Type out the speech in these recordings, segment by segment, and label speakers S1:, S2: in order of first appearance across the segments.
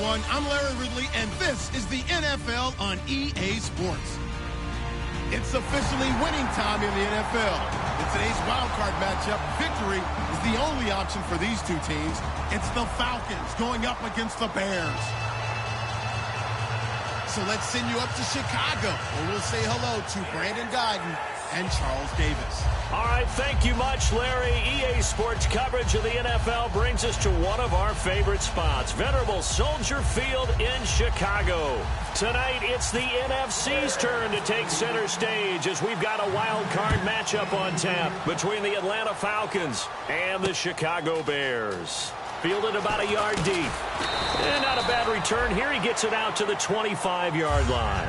S1: everyone. I'm Larry Ridley, and this is the NFL on EA Sports. It's officially winning time in the NFL. In today's wildcard matchup, victory is the only option for these two teams. It's the Falcons going up against the Bears. So let's send you up to Chicago, where we'll say hello to Brandon Guyton and Charles Davis.
S2: All right, thank you much, Larry. EA Sports coverage of the NFL brings us to one of our favorite spots, venerable Soldier Field in Chicago. Tonight, it's the NFC's turn to take center stage as we've got a wild card matchup on tap between the Atlanta Falcons and the Chicago Bears. Fielded about a yard deep. And not a bad return here. He gets it out to the 25-yard line.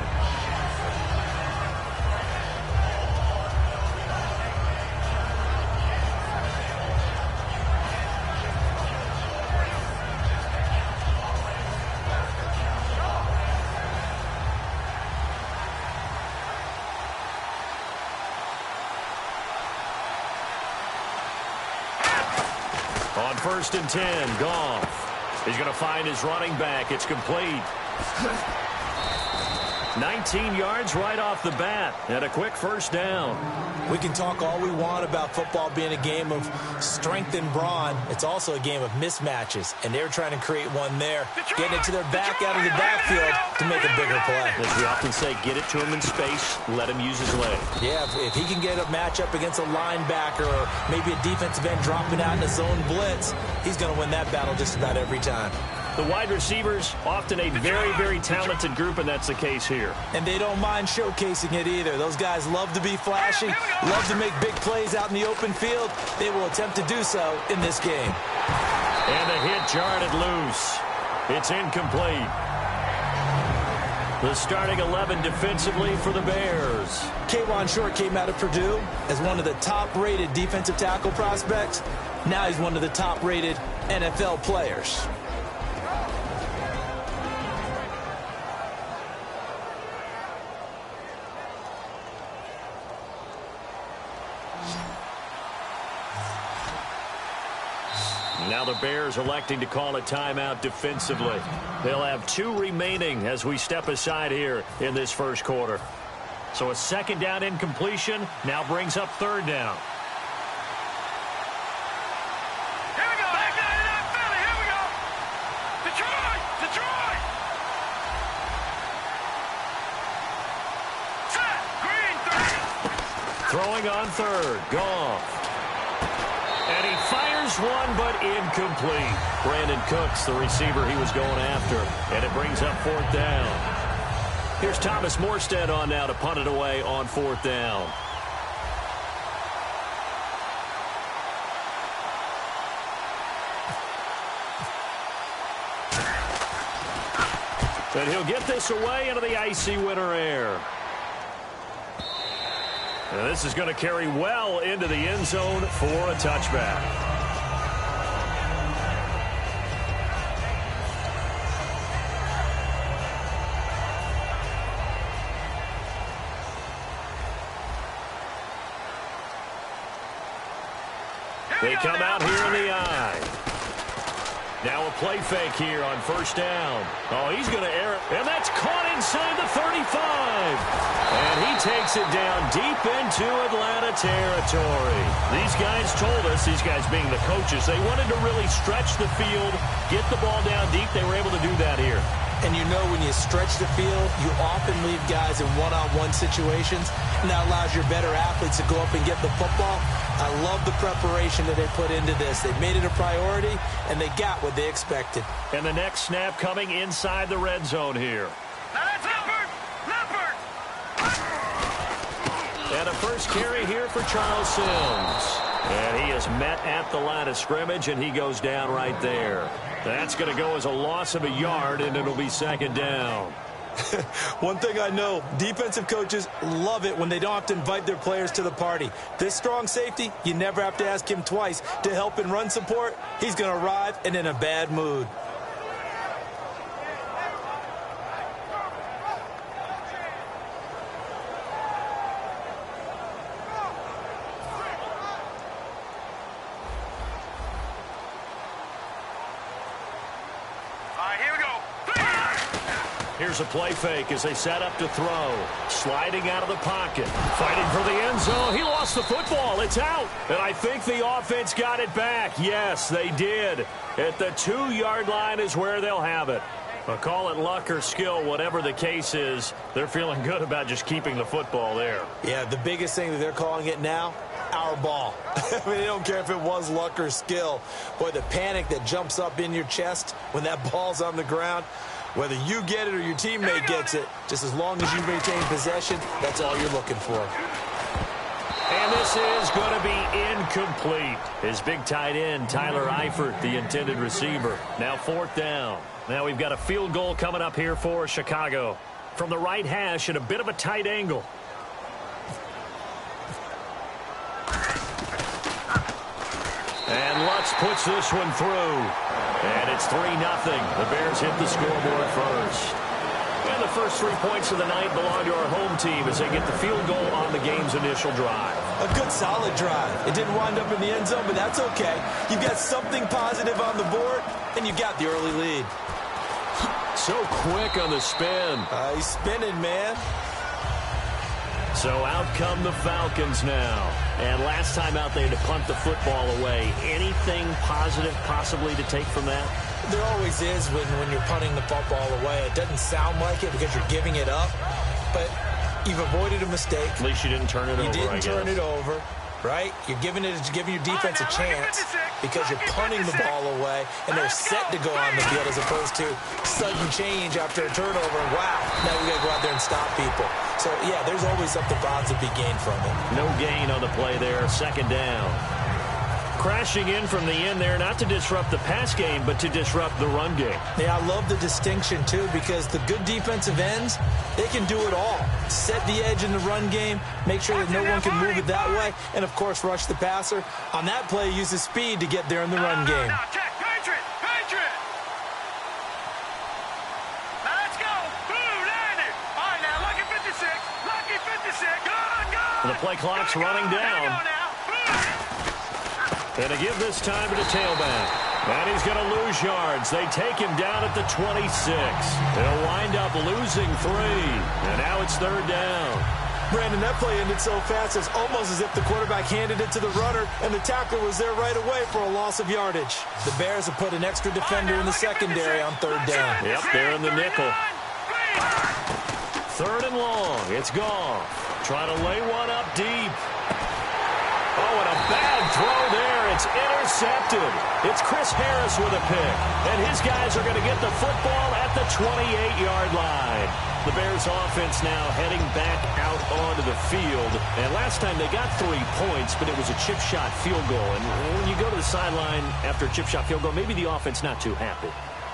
S2: On 1st and 10, Goff. He's going to find his running back. It's complete. 19 yards right off the bat and a quick first down.
S3: We can talk all we want about football being a game of strength and brawn. It's also a game of mismatches, and they're trying to create one there, getting it to their back out of the backfield to make a bigger play.
S2: As we often say, get it to him in space, let him use his leg.
S3: Yeah, if he can get a matchup against a linebacker or maybe a defensive end dropping out in a zone blitz, he's going to win that battle just about every time.
S2: The wide receivers, often a very, very talented group, and that's the case here.
S3: And they don't mind showcasing it either. Those guys love to be flashy, love to make big plays out in the open field. They will attempt to do so in this game.
S2: And the hit jarred it loose. It's incomplete. The starting 11 defensively for the Bears.
S3: K'Wan Short came out of Purdue as one of the top-rated defensive tackle prospects. Now he's one of the top-rated NFL players.
S2: Now the Bears electing to call a timeout defensively. They'll have 2 remaining as we step aside here in this first quarter. So a second down incompletion now brings up 3rd down.
S4: Here we go. Back down in that Philly. Here we go. Detroit. Detroit. Set. Green 3.
S2: Throwing on 3rd. Goff. And he fires one, but incomplete. Brandon Cooks, the receiver he was going after. And it brings up 4th down. Here's Thomas Morstead on now to punt it away on 4th down. And he'll get this away into the icy winter air. And this is going to carry well into the end zone for a touchback. They come out here in the eye. Now a play fake here on 1st down. Oh, he's going to air it. And that's caught inside the 35. And he takes it down deep into Atlanta territory. These guys told us, these guys being the coaches, they wanted to really stretch the field, get the ball down deep. They were able to do that here.
S3: And you know when you stretch the field, you often leave guys in one-on-one situations, and that allows your better athletes to go up and get the football. I love the preparation that they put into this. They made it a priority, and they got what they expected.
S2: And the next snap coming inside the red zone here.
S4: Now that's Leopard. Leopard.
S2: And a first carry here for Charles Sims. And he is met at the line of scrimmage, and he goes down right there. That's going to go as a loss of a yard, and it'll be 2nd down.
S3: One thing I know, defensive coaches love it when they don't have to invite their players to the party. This strong safety, you never have to ask him twice to help in run support. He's going to arrive and in a bad mood.
S4: All right, here we go. 3.
S2: Here's a play fake as they set up to throw. Sliding out of the pocket. Fighting for the end zone. He lost the football. It's out. And I think the offense got it back. Yes, they did. At the 2-yard line is where they'll have it. I'll call it luck or skill, whatever the case is. They're feeling good about just keeping the football there.
S3: Yeah, the biggest thing that they're calling it now, our ball. I mean, they don't care if it was luck or skill. Boy, the panic that jumps up in your chest when that ball's on the ground, whether you get it or your teammate gets it, just as long as you maintain possession, that's all you're looking for.
S2: And this is going to be incomplete. His big tight end, Tyler Eifert, the intended receiver. Now 4th down. Now we've got a field goal coming up here for Chicago. From the right hash at a bit of a tight angle. And Lutz puts this one through. And it's 3-0. The Bears hit the scoreboard first. And the first 3 points of the night belong to our home team as they get the field goal on the game's initial drive.
S3: A good, solid drive. It didn't wind up in the end zone, but that's okay. You've got something positive on the board, and you got the early lead.
S2: So quick on the spin.
S3: He's spinning, man.
S2: So out come the Falcons now. And last time out they had to punt the football away. Anything positive possibly to take from that?
S3: There always is when you're punting the football away. It doesn't sound like it because you're giving it up, but you've avoided a mistake.
S2: At least you didn't turn it over,
S3: You didn't turn it over, right? You're giving your defense a chance because you're punting the ball away, and they're set to go on the field as opposed to sudden change after a turnover. And wow, now we got to go out there and stop people. So, yeah, there's always something positive to be gained from it.
S2: No gain on the play there. 2nd down. Crashing in from the end there, not to disrupt the pass game, but to disrupt the run game.
S3: Yeah, I love the distinction, too, because the good defensive ends, they can do it all. Set the edge in the run game, make sure that no one can move it that way, and, of course, rush the passer. On that play, use his speed to get there in the run game.
S4: Now, check, Patriot! Now, let's go! Blue, landed! All right, now, lucky 56! Lucky 56! Good!
S2: The play clock's running down. And to give this time to the tailback. And he's going to lose yards. They take him down at the 26. They'll wind up losing 3. And now it's 3rd down.
S3: Brandon, that play ended so fast, it's almost as if the quarterback handed it to the runner, and the tackler was there right away for a loss of yardage. The Bears have put an extra defender in the secondary on 3rd down.
S2: Yep, they're in the nickel. 3rd and long. It's Goff. Trying to lay one up deep. Oh, and a bad throw there. It's intercepted. It's Chris Harris with a pick. And his guys are going to get the football at the 28-yard line. The Bears offense now heading back out onto the field. And last time they got 3 points, but it was a chip shot field goal. And when you go to the sideline after a chip shot field goal, maybe the offense not too happy.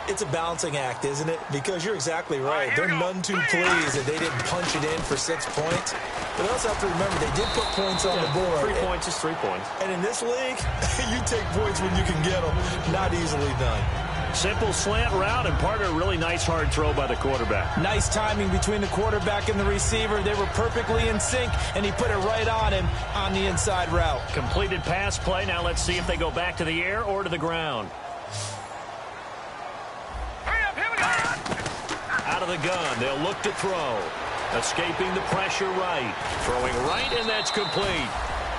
S3: It's a balancing act, isn't it? Because you're exactly right. They're none too pleased that they didn't punch it in for 6 points. But they also have to remember they did put points on the board.
S2: 3 points is 3 points.
S3: And in this league, you take points when you can get them. Not easily done.
S2: Simple slant route, and partner, really nice hard throw by the quarterback.
S3: Nice timing between the quarterback and the receiver. They were perfectly in sync, and he put it right on him on the inside route.
S2: Completed pass play. Now let's see if they go back to the air or to the ground. Out of the gun, they'll look to throw. Escaping the pressure right. Throwing right, and that's complete.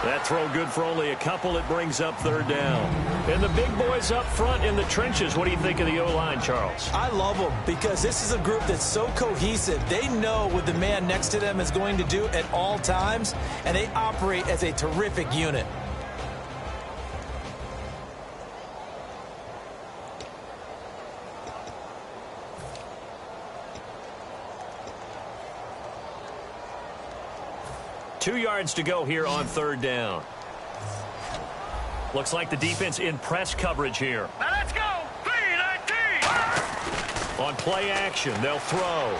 S2: That throw good for only a couple. It brings up 3rd down. And the big boys up front in the trenches. What do you think of the O-line, Charles?
S3: I love them because this is a group that's so cohesive. They know what the man next to them is going to do at all times, and they operate as a terrific unit.
S2: Two yards to go here on 3rd down. Looks like the defense in press coverage here.
S4: Now let's go! 3-19!
S2: On play action, they'll throw.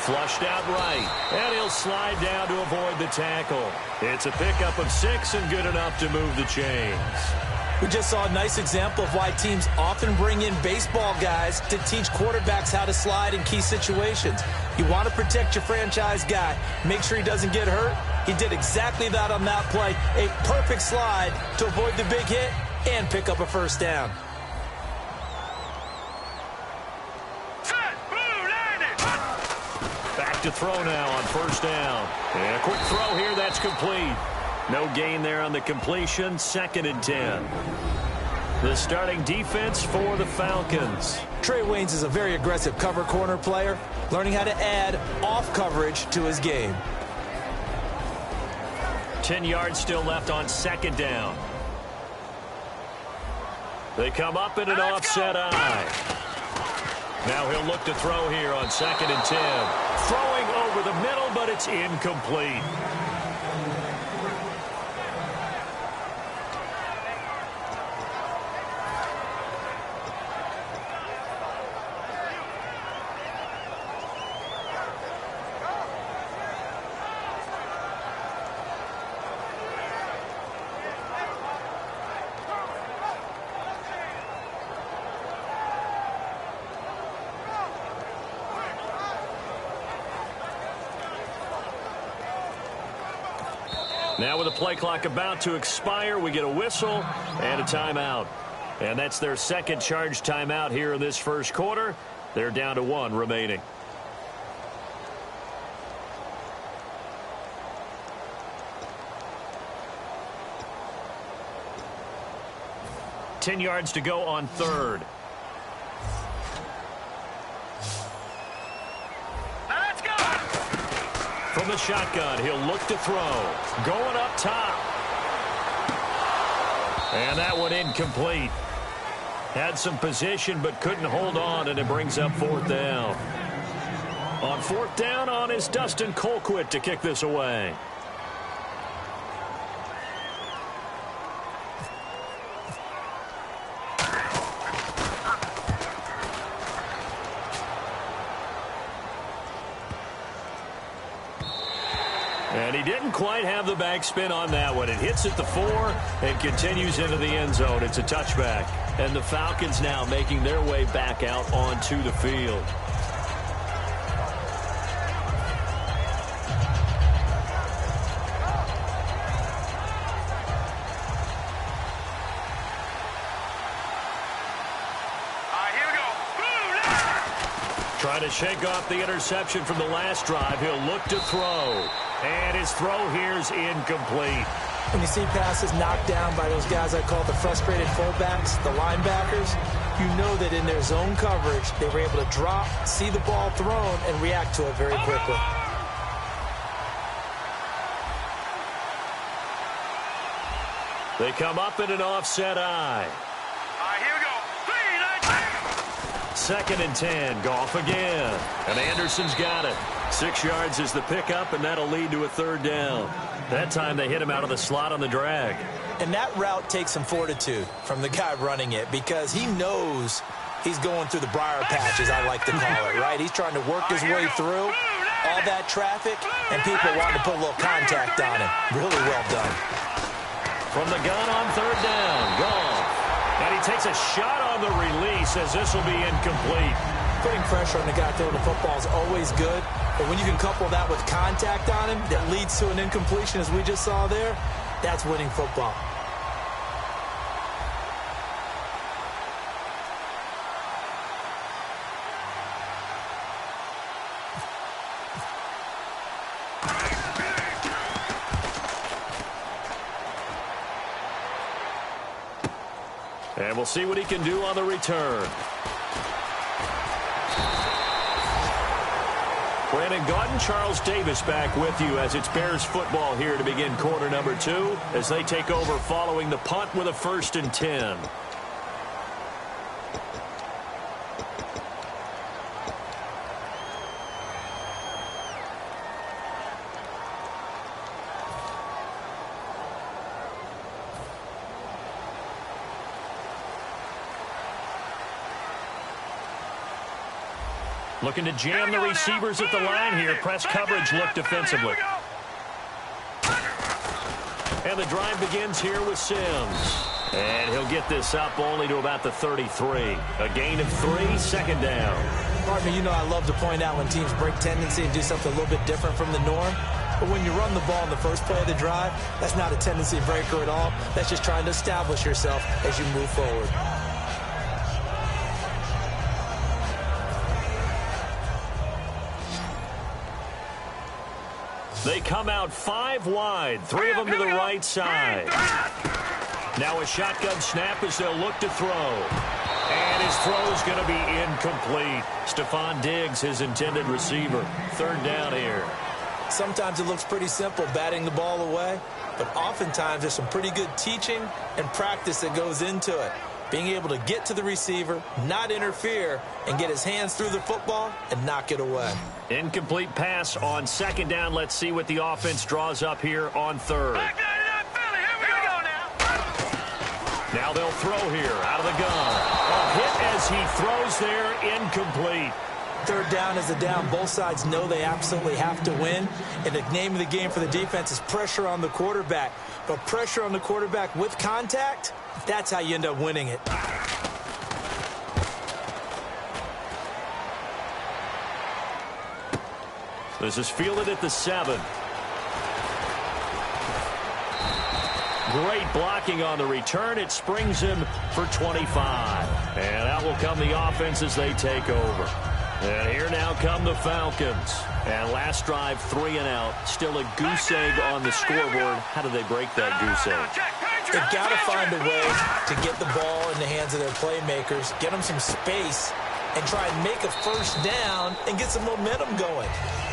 S2: Flushed out right. And he'll slide down to avoid the tackle. It's a pickup of 6 and good enough to move the chains.
S3: We just saw a nice example of why teams often bring in baseball guys to teach quarterbacks how to slide in key situations. You want to protect your franchise guy. Make sure he doesn't get hurt. He did exactly that on that play. A perfect slide to avoid the big hit and pick up a 1st down.
S4: Set! Blue, landed!
S2: to throw now on first down. And a quick throw here. That's complete. No gain there on the completion. 2nd and 10. The starting defense for the Falcons.
S3: Trey Waynes is a very aggressive cover corner player, learning how to add off coverage to his game.
S2: 10 yards still left on 2nd down. They come up in an offset eye. Now he'll look to throw here on 2nd and 10. Throwing over the middle, but it's incomplete. Now with the play clock about to expire, we get a whistle and a timeout. And that's their 2nd charge timeout here in this first quarter. They're down to 1 remaining. Ten yards to go on 3rd. From the shotgun, he'll look to throw. Going up top. And that one incomplete. Had some position but couldn't hold on, and it brings up 4th down. On 4th down on is Dustin Colquitt to kick this away. And he didn't quite have the backspin on that one. It hits at the 4 and continues into the end zone. It's a touchback. And the Falcons now making their way back out onto the field. Trying to shake off the interception from the last drive. He'll look to throw. And his throw here's incomplete.
S3: When you see passes knocked down by those guys I call the frustrated fullbacks, the linebackers, you know that in their zone coverage, they were able to drop, see the ball thrown, and react to it very quickly.
S2: They come up in an offset eye.
S4: Here we go.
S2: 2nd and 10. Goff again. And Anderson's got it. 6 yards is the pickup, and that'll lead to a 3rd down. That time they hit him out of the slot on the drag.
S3: And that route takes some fortitude from the guy running it because he knows he's going through the briar patch, as I like to call it, right? He's trying to work his way through all that traffic, and people wanting to put a little contact on him. Really well done.
S2: From the gun on 3rd down, Goff. And he takes a shot on the release as this will be incomplete.
S3: Putting pressure on the guy throwing the football is always good, but when you can couple that with contact on him that leads to an incompletion, as we just saw there, that's winning football.
S2: And we'll see what he can do on the return. Brandon Gaudin, Charles Davis back with you as it's Bears football here to begin quarter number 2 as they take over following the punt with a 1st and 10. Looking to jam the receivers at the line here. Press coverage look defensively. And the drive begins here with Sims. And he'll get this up only to about the 33. A gain of 3, 2nd down.
S3: Partner, you know I love to point out when teams break tendency and do something a little bit different from the norm. But when you run the ball in the first play of the drive, that's not a tendency breaker at all. That's just trying to establish yourself as you move forward.
S2: They come out 5 wide, 3 of them to the right side. Now a shotgun snap as they'll look to throw. And his throw is going to be incomplete. Stephon Diggs, his intended receiver. 3rd down here.
S3: Sometimes it looks pretty simple, batting the ball away. But oftentimes there's some pretty good teaching and practice that goes into it. Being able to get to the receiver, not interfere, and get his hands through the football and knock it away.
S2: Incomplete pass on 2nd down. Let's see what the offense draws up here on 3rd. Now they'll throw here out of the gun. A hit as he throws there, incomplete.
S3: 3rd down is a down. Both sides know they absolutely have to win. And the name of the game for the defense is pressure on the quarterback. But pressure on the quarterback with contact, that's how you end up winning it.
S2: This is fielded at the 7. Great blocking on the return. It springs him for 25. And out will come the offense as they take over. And here now come the Falcons. And last drive, 3 and out. Still a goose egg on the scoreboard. How do they break that goose egg?
S3: They've got to find a way to get the ball in the hands of their playmakers, get them some space, and try and make a 1st down and get some momentum going.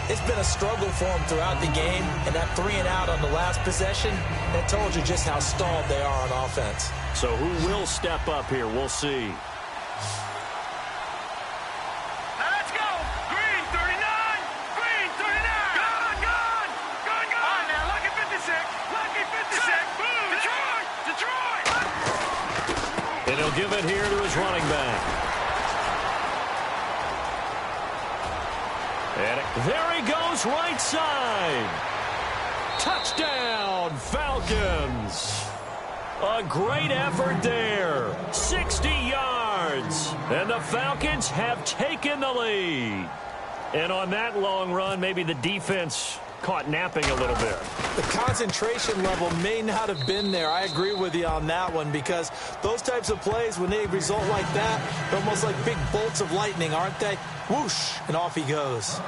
S3: It's been a struggle for them throughout the game, and that 3 and out on the last possession, that told you just how stalled they are on offense.
S2: So who will step up here? We'll see.
S4: Let's go. Green 39. Green 39. Gone. All right, now, lucky 56. Lucky 56. Boom. Detroit.
S2: And he'll give it here to his running back. And there he goes, right side. Touchdown, Falcons. A great effort there. 60 yards. And the Falcons have taken the lead. And on that long run, maybe the defense caught napping a little bit.
S3: The concentration level may not have been there. I agree with you on that one, because those types of plays, when they result like that, they're almost like big bolts of lightning, aren't they? Whoosh, and off he goes.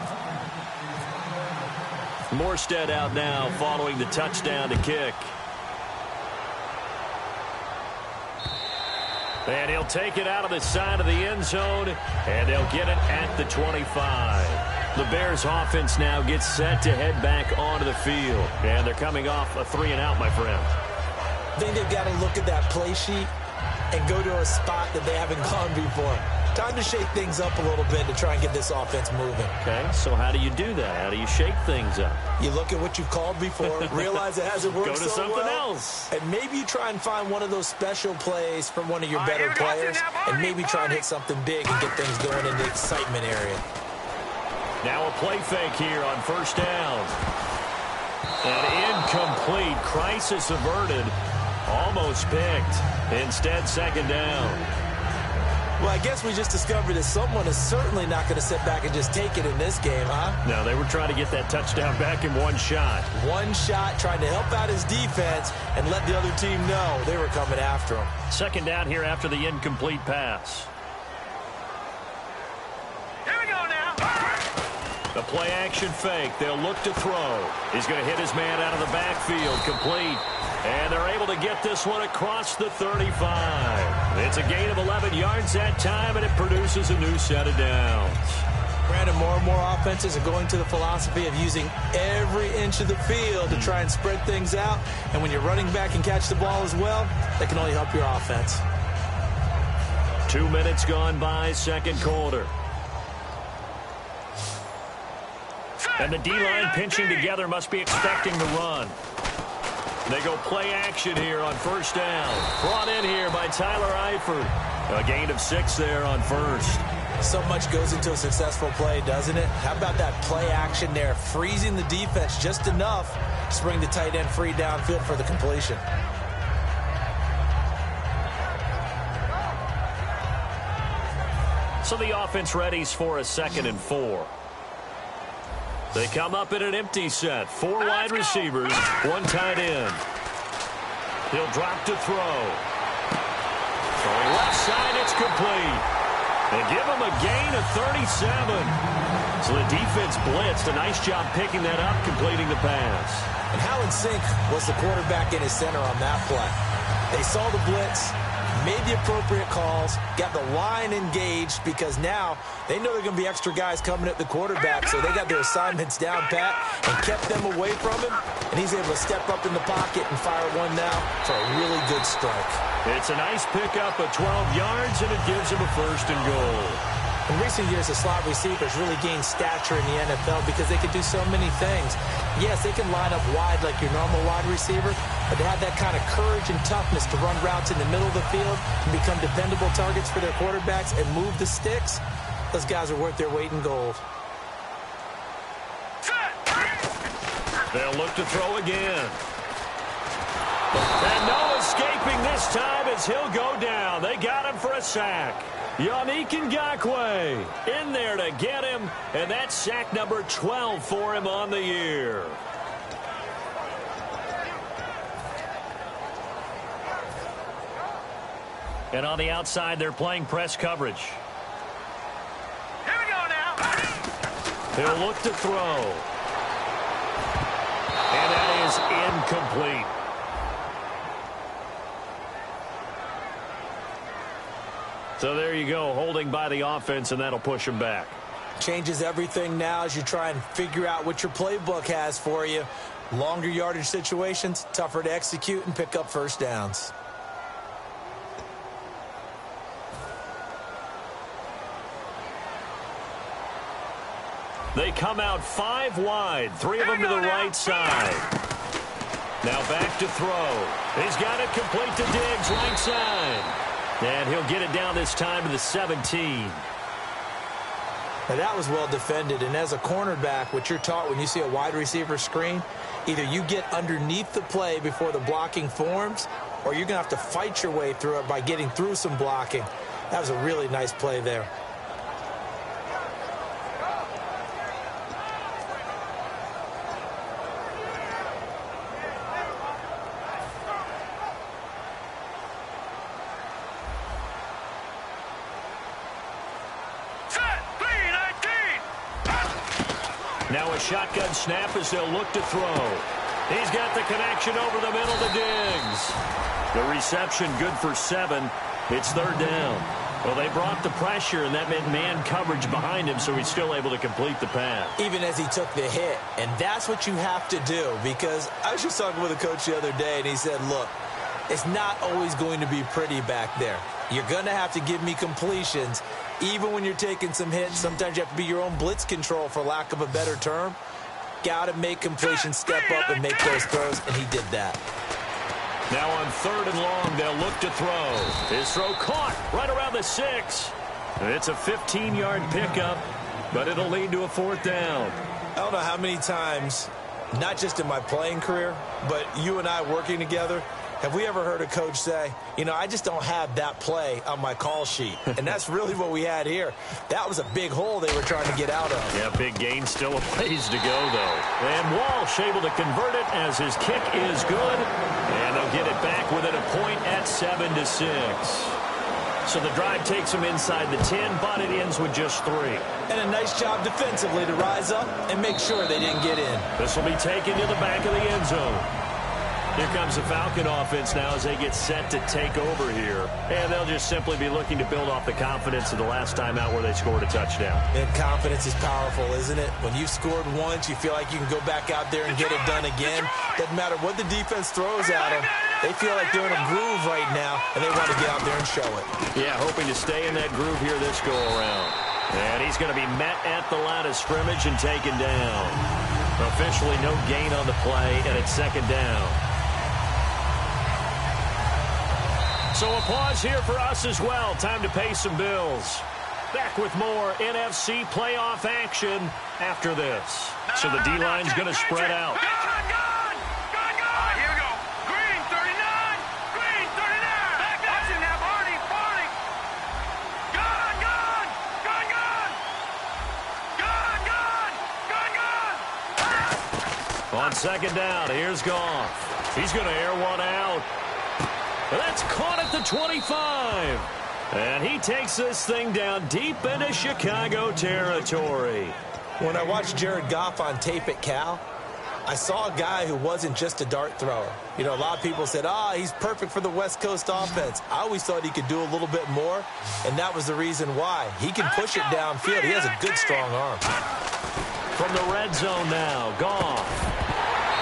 S2: Morstead out now following the touchdown to kick. And he'll take it out of the side of the end zone, and they'll get it at the 25. The Bears offense now gets set to head back onto the field. And they're coming off a 3 and out, my friend.
S3: I think they've got to look at that play sheet and go to a spot that they haven't gone before. Time to shake things up a little bit to try and get this offense moving.
S2: Okay, so how do you do that? How do you shake things up?
S3: You look at what you've called before, realize it hasn't worked
S2: Go to
S3: so
S2: something
S3: well,
S2: else.
S3: and maybe you try and find one of those special plays from one of your better players, and maybe try and hit something big and get things going in the excitement area.
S2: Now a play fake here on 1st down. And incomplete. Crisis averted. Almost picked. Instead, 2nd down.
S3: Well, I guess we just discovered that someone is certainly not going to sit back and just take it in this game, huh?
S2: No, they were trying to get that touchdown back in one shot.
S3: One shot, trying to help out his defense and let the other team know they were coming after him.
S2: 2nd down here after the incomplete pass.
S4: Here we go now.
S2: The play action fake. They'll look to throw. He's going to hit his man out of the backfield. Complete. And they're able to get this one across the 35. It's a gain of 11 yards that time, and it produces a new set of downs.
S3: Brandon, more and more offenses are going to the philosophy of using every inch of the field to try and spread things out. And when you're running back and catch the ball as well, that can only help your offense.
S2: 2 minutes gone by, 2nd quarter. And the D-line pinching together must be expecting the run. They go play action here on 1st down. Brought in here by Tyler Eifert. A gain of 6 there on 1st.
S3: So much goes into a successful play, doesn't it? How about that play action there, freezing the defense just enough to bring the tight end free downfield for the completion.
S2: So the offense readies for a 2nd and 4. They come up in an empty set. 4 wide receivers, 1 tight end. He'll drop to throw. Throwing left side, it's complete. They give him a gain of 37. So the defense blitzed. A nice job picking that up, completing the pass.
S3: And how in sync was the quarterback in his center on that play? They saw the blitz, made the appropriate calls, got the line engaged because now they know there are going to be extra guys coming at the quarterback, so they got their assignments down pat and kept them away from him, and he's able to step up in the pocket and fire one now for a really good strike.
S2: It's a nice pickup of 12 yards, and it gives him a 1st and goal.
S3: In recent years, the slot receivers really gained stature in the NFL because they can do so many things. Yes, they can line up wide like your normal wide receiver, but they have that kind of courage and toughness to run routes in the middle of the field and become dependable targets for their quarterbacks and move the sticks. Those guys are worth their weight in gold.
S2: They'll look to throw again. And no escaping this time as he'll go down. They got him for a sack. Yannick Ngakoue in there to get him, and that's sack number 12 for him on the year. And on the outside, they're playing press coverage.
S4: Here we go now.
S2: He'll look to throw. And that is incomplete. So there you go, holding by the offense, and that'll push him back.
S3: Changes everything now as you try and figure out what your playbook has for you. Longer yardage situations, tougher to execute and pick up first downs.
S2: They come out 5 wide, 3 of them to the right side. Now back to throw. He's got it complete to Diggs, right side. And he'll get it down this time to the 17.
S3: Now that was well defended, and as a cornerback, what you're taught when you see a wide receiver screen, either you get underneath the play before the blocking forms, or you're going to have to fight your way through it by getting through some blocking. That was a really nice play there.
S2: Now a shotgun snap as they'll look to throw. He's got the connection over the middle to Diggs. The reception good for 7. It's 3rd down. Well, they brought the pressure, and that meant man coverage behind him, so he's still able to complete the pass.
S3: Even as he took the hit. And that's what you have to do, because I was just talking with a coach the other day, and he said, look, it's not always going to be pretty back there. You're going to have to give me completions. Even when you're taking some hits, sometimes you have to be your own blitz control, for lack of a better term. Got to make completions, step up, and make those throws, and he did that.
S2: Now on 3rd and long, they'll look to throw. His throw caught right around the 6. It's a 15-yard pickup, but it'll lead to a 4th down.
S3: I don't know how many times, not just in my playing career, but you and I working together, have we ever heard a coach say, you know, I just don't have that play on my call sheet? And that's really what we had here. That was a big hole they were trying to get out of.
S2: Yeah, big gain, still a ways to go, though. And Walsh able to convert it as his kick is good. And they'll get it back within a point at 7-6. So the drive takes them inside the 10, but it ends with just 3.
S3: And a nice job defensively to rise up and make sure they didn't get in.
S2: This will be taken to the back of the end zone. Here comes the Falcon offense now as they get set to take over here. And they'll just simply be looking to build off the confidence of the last time out where they scored a touchdown.
S3: And confidence is powerful, isn't it? When you've scored once, you feel like you can go back out there and get it done again. Doesn't matter what the defense throws at them. They feel like they're in a groove right now, and they want to get out there and show it.
S2: Yeah, hoping to stay in that groove here this go-around. And he's going to be met at the line of scrimmage and taken down. Officially no gain on the play, and it's 2nd down. So a pause here for us as well. Time to pay some bills. Back with more NFC playoff action after this. So the D-line's going to spread out.
S4: Gone! Here we go. Green, 39. Green, 39. Back watching now, Barney. Gone!
S2: On 2nd down, here's Goff. He's going to air one out. And that's caught at the 25. And he takes this thing down deep into Chicago territory.
S3: When I watched Jared Goff on tape at Cal, I saw a guy who wasn't just a dart thrower. You know, a lot of people said, he's perfect for the West Coast offense. I always thought he could do a little bit more, and that was the reason why. He can push it downfield. He has a good, strong arm.
S2: From the red zone now, Goff.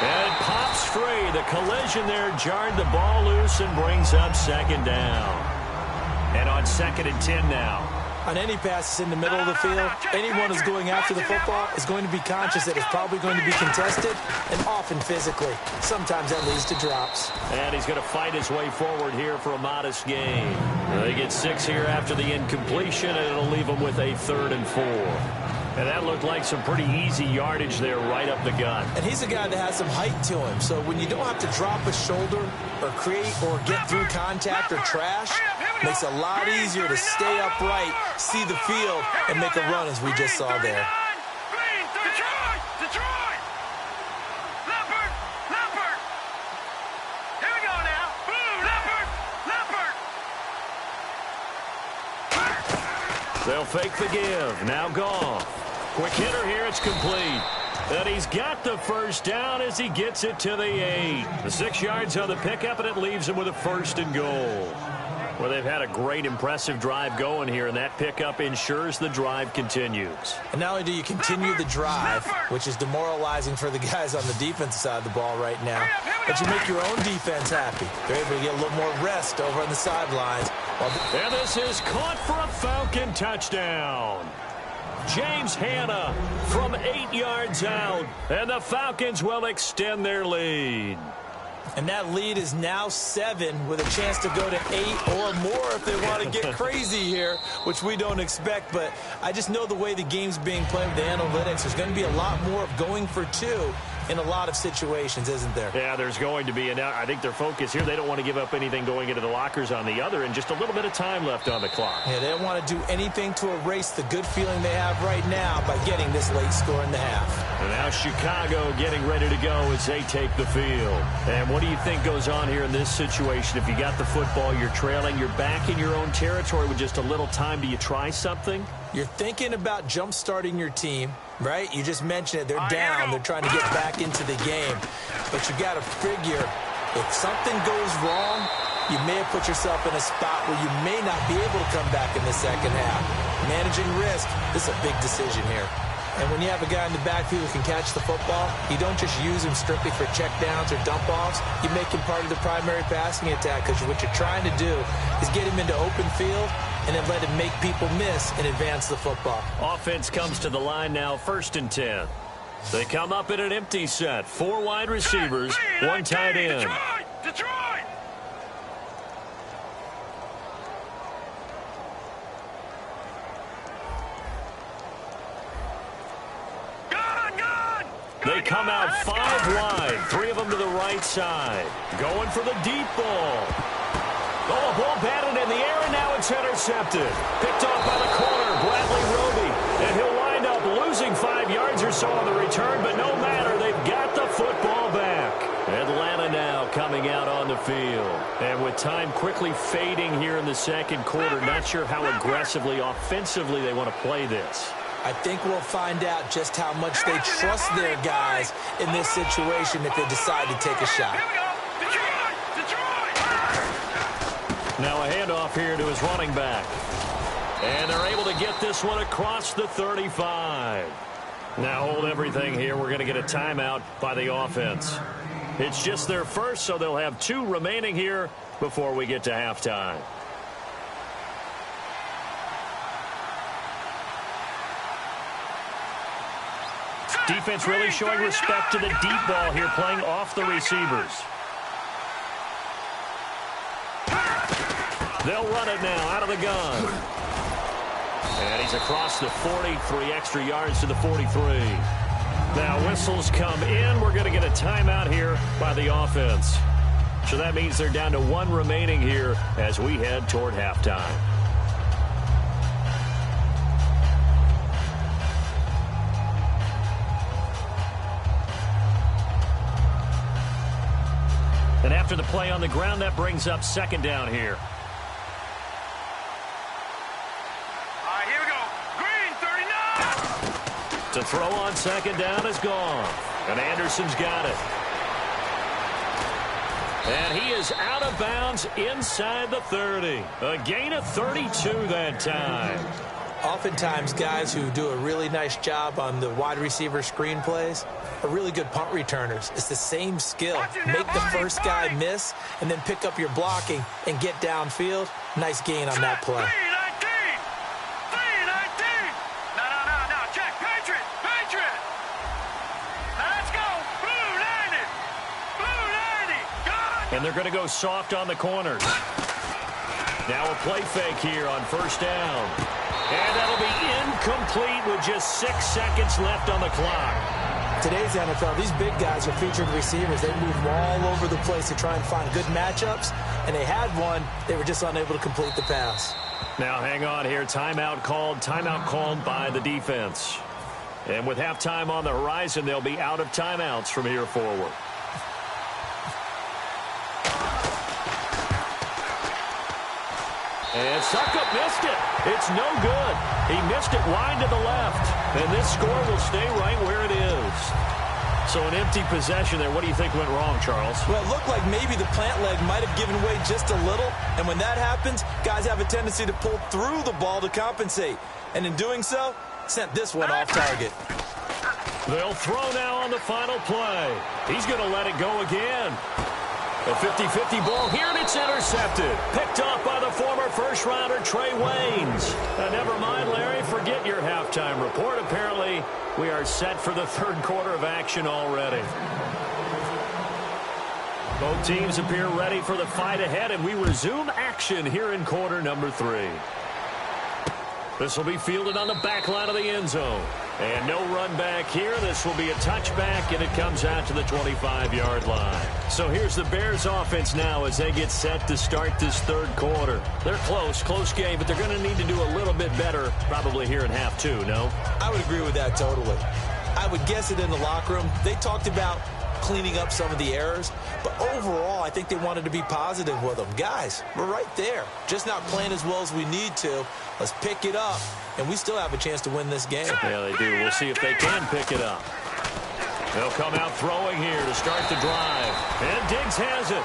S2: And it pops free. The collision there jarred the ball loose and brings up second down. And on 2nd and 10 now.
S3: On any passes in the middle of the field, anyone who's going after the football is going to be conscious that it's probably going to be contested and often physically. Sometimes that leads to drops.
S2: And he's going to fight his way forward here for a modest gain. They get 6 here after the incompletion, and it'll leave them with a 3rd and 4. And that looked like some pretty easy yardage there right up the gut.
S3: And he's a guy that has some height to him. So when you don't have to drop a shoulder or create or get through contact or trash, makes it a lot easier to stay upright, see the field, and make a run as we just saw there.
S4: Detroit! Leopard! Here we go now. Leopard!
S2: They'll fake the give. Now Goff. Quick hitter here. It's complete. And he's got the first down as he gets it to the 8. The 6 yards on the pickup, and it leaves him with a 1st and goal. Well, they've had a great, impressive drive going here, and that pickup ensures the drive continues.
S3: And not only do you continue the drive, which is demoralizing for the guys on the defensive side of the ball right now, but you make your own defense happy. They're able to get a little more rest over on the sidelines.
S2: And this is caught for a Falcon touchdown. James Hanna from 8 yards out, and the Falcons will extend their lead.
S3: And that lead is now 7 with a chance to go to 8 or more if they want to get crazy here, which we don't expect. But I just know the way the game's being played with the analytics, there's going to be a lot more of going for 2 in a lot of situations, isn't there?
S2: Yeah, there's going to be. And I think their focus here, they don't want to give up anything going into the lockers on the other, and just a little bit of time left on the clock.
S3: Yeah, they don't want to do anything to erase the good feeling they have right now by getting this late score in the half.
S2: And now Chicago getting ready to go as they take the field. And what do you think goes on here in this situation? If you got the football, you're trailing, you're back in your own territory with just a little time. Do you try something?
S3: You're thinking about jump-starting your team, right? You just mentioned it. They're down. They're trying to get back into the game. But you got to figure if something goes wrong, you may have put yourself in a spot where you may not be able to come back in the second half. Managing risk, this is a big decision here. And when you have a guy in the backfield who can catch the football, you don't just use him strictly for checkdowns or dump-offs. You make him part of the primary passing attack, because what you're trying to do is get him into open field and then let him make people miss and advance the football.
S2: Offense comes to the line now, 1st and 10. They come up in an empty set. 4 wide receivers, 1 tight end.
S4: Detroit!
S2: They come out 5 wide, 3 of them to the right side. Going for the deep ball. Oh, a ball batted in the air, and now it's intercepted. Picked off by the corner, Bradley Roby. And he'll wind up losing 5 yards or so on the return, but no matter, they've got the football back. Atlanta now coming out on the field. And with time quickly fading here in the second quarter, not sure how aggressively, offensively they want to play this.
S3: I think we'll find out just how much they trust their guys in this situation if they decide to take a shot.
S2: Now a handoff here to his running back. And they're able to get this one across the 35. Now hold everything here. We're going to get a timeout by the offense. It's just their first, so they'll have 2 remaining here before we get to halftime. Defense really showing respect to the deep ball here, playing off the receivers. They'll run it now out of the gun. And he's across the 40, 3 extra yards to the 43. Now whistles come in. We're going to get a timeout here by the offense. So that means they're down to 1 remaining here as we head toward halftime. And after the play on the ground, that brings up 2nd down here. To throw on second down is gone. And Anderson's got it. And he is out of bounds inside the 30. A gain of 32 that time.
S3: Oftentimes, guys who do a really nice job on the wide receiver screen plays are really good punt returners. It's the same skill. Make the first guy miss and then pick up your blocking and get downfield. Nice gain on that play.
S4: 319. No. Check. Patriot. Now let's go. Blue 90. Good.
S2: And they're going to go soft on the corners. Now a play fake here on first down. And that'll be incomplete with just 6 seconds left on the clock.
S3: Today's NFL, these big guys are featured receivers. They move all over the place to try and find good matchups, and they had one. They were just unable to complete the pass.
S2: Now hang on here. Timeout called by the defense. And with halftime on the horizon, they'll be out of timeouts from here forward. And Suckup missed it. It's no good. He missed it wide to the left. And this score will stay right where it is. So an empty possession there. What do you think went wrong, Charles?
S3: Well, it looked like maybe the plant leg might have given way just a little. And when that happens, guys have a tendency to pull through the ball to compensate. And in doing so, sent this one off target.
S2: They'll throw now on the final play. He's going to let it go again. A 50-50 ball here, and it's intercepted. Picked off by the former first-rounder Trey Waynes. Never mind, Larry, forget your halftime report. Apparently, we are set for the third quarter of action already. Both teams appear ready for the fight ahead, and we resume action here in quarter number 3. This will be fielded on the back line of the end zone. And no run back here. This will be a touchback, and it comes out to the 25-yard line. So here's the Bears offense now as they get set to start this third quarter. They're close game, but they're going to need to do a little bit better probably here in half 2, no?
S3: I would agree with that totally. I would guess it in the locker room. They talked about cleaning up some of the errors, but overall, I think they wanted to be positive with them. Guys, we're right there. Just not playing as well as we need to. Let's pick it up, and we still have a chance to win this game.
S2: Yeah, they do. We'll see if they can pick it up. They'll come out throwing here to start the drive. And Diggs has it.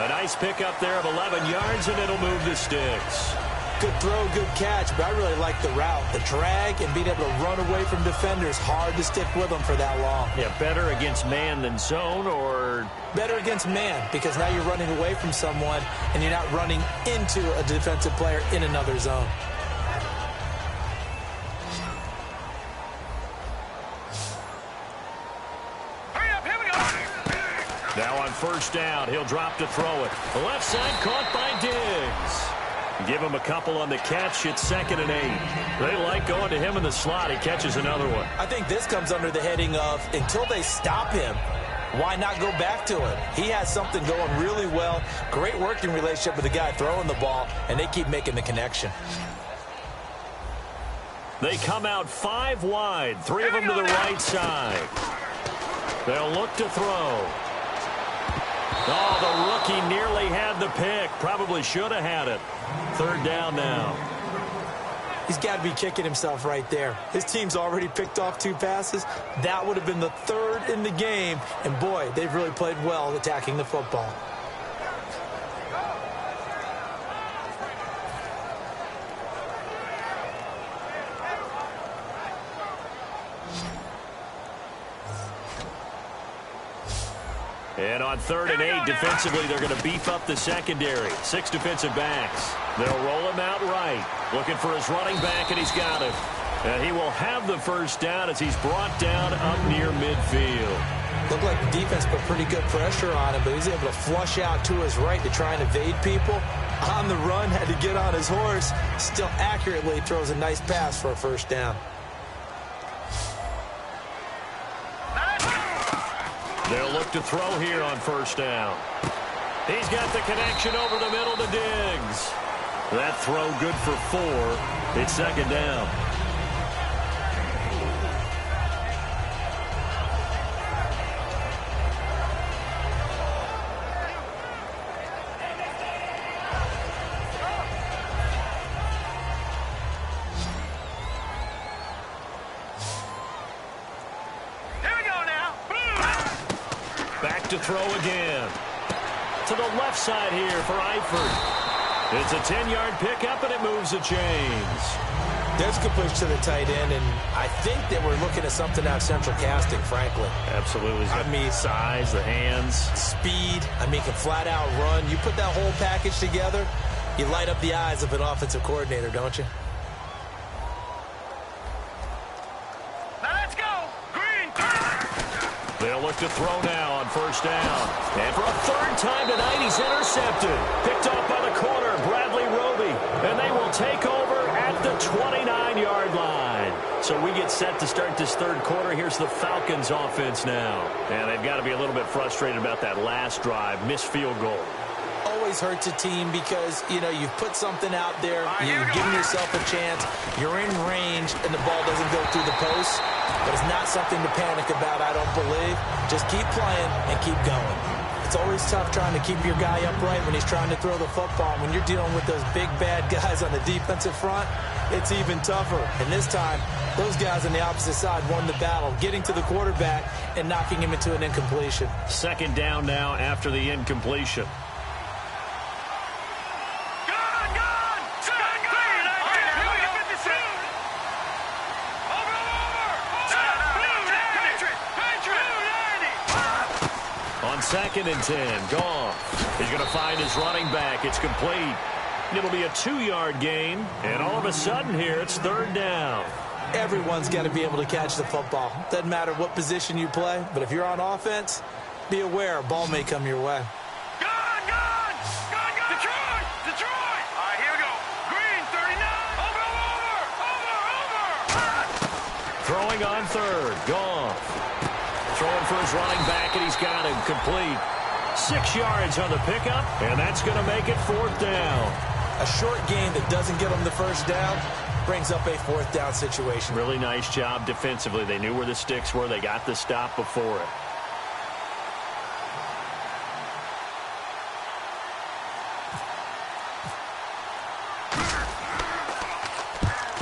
S2: A nice pickup there of 11 yards, and it'll move the sticks.
S3: Good throw, good catch, but I really like the route. The drag and being able to run away from defenders. Hard to stick with them for that long.
S2: Yeah, better against man than zone, or?
S3: Better against man, because now you're running away from someone, and you're not running into a defensive player in another zone.
S2: Now on first down, he'll drop to throw it. The left side caught by Diggs. Give him a couple on the catch. It's 2nd and 8. They like going to him in the slot. He catches another one.
S3: I think this comes under the heading of until they stop him, why not go back to it? He has something going really well. Great working relationship with the guy throwing the ball, and they keep making the connection.
S2: They come out 5 wide, 3 of them to the right side. They'll look to throw. Oh, the rookie nearly had the pick. Probably should have had it. 3rd down now.
S3: He's got to be kicking himself right there. His team's already picked off 2 passes. That would have been the 3rd in the game. And, boy, they've really played well attacking the football.
S2: And on 3rd and 8, defensively, they're going to beef up the secondary. 6 defensive backs. They'll roll him out right. Looking for his running back, and he's got it. And he will have the first down as he's brought down up near midfield.
S3: Looked like the defense put pretty good pressure on him, but he's able to flush out to his right to try and evade people. On the run, had to get on his horse. Still accurately throws a nice pass for a first down.
S2: They'll look to throw here on first down. He's got the connection over the middle to Diggs. That throw good for 4. It's 2nd down. to throw again. To the left side here for Eifert. It's a 10-yard pickup, and it moves the chains.
S3: There's a good push to the tight end, and I think that we're looking at something out of central casting, frankly.
S2: Absolutely.
S3: I mean,
S2: size, the hands.
S3: Speed. I mean, can flat out run. You put that whole package together, you light up the eyes of an offensive coordinator, don't you?
S4: Now let's go. Green.
S2: They'll look to throw now on first down. And for a third time tonight, he's intercepted. Picked off by the corner, Bradley Roby. And they will take over at the 29-yard line. So we get set to start this third quarter. Here's the Falcons offense now. And they've got to be a little bit frustrated about that last drive, missed field goal.
S3: Always hurts a team because, you know, you've put something out there, you've given yourself a chance, you're in range, and the ball doesn't go through the post. But it's not something to panic about, I don't believe. Just keep playing and keep going. It's always tough trying to keep your guy upright when he's trying to throw the football. When you're dealing with those big, bad guys on the defensive front, it's even tougher. And this time, those guys on the opposite side won the battle, getting to the quarterback and knocking him into an incompletion.
S2: Second down now after the incompletion. Second and 10, Goff. He's going to find his running back. It's complete. It'll be a 2-yard gain. And all of a sudden here, it's third down.
S3: Everyone's got to be able to catch the football. Doesn't matter what position you play, but if you're on offense, be aware a ball may come your way.
S4: Gone! Detroit! All right, here we go. Green, 39. Over.
S2: Throwing on third, Goff. Throwing for his running back, and he's got him complete. 6 yards on the pickup, and that's going to make it fourth down.
S3: A short gain that doesn't get them the first down brings up a fourth down situation.
S2: Really nice job defensively. They knew where the sticks were. They got the stop before it.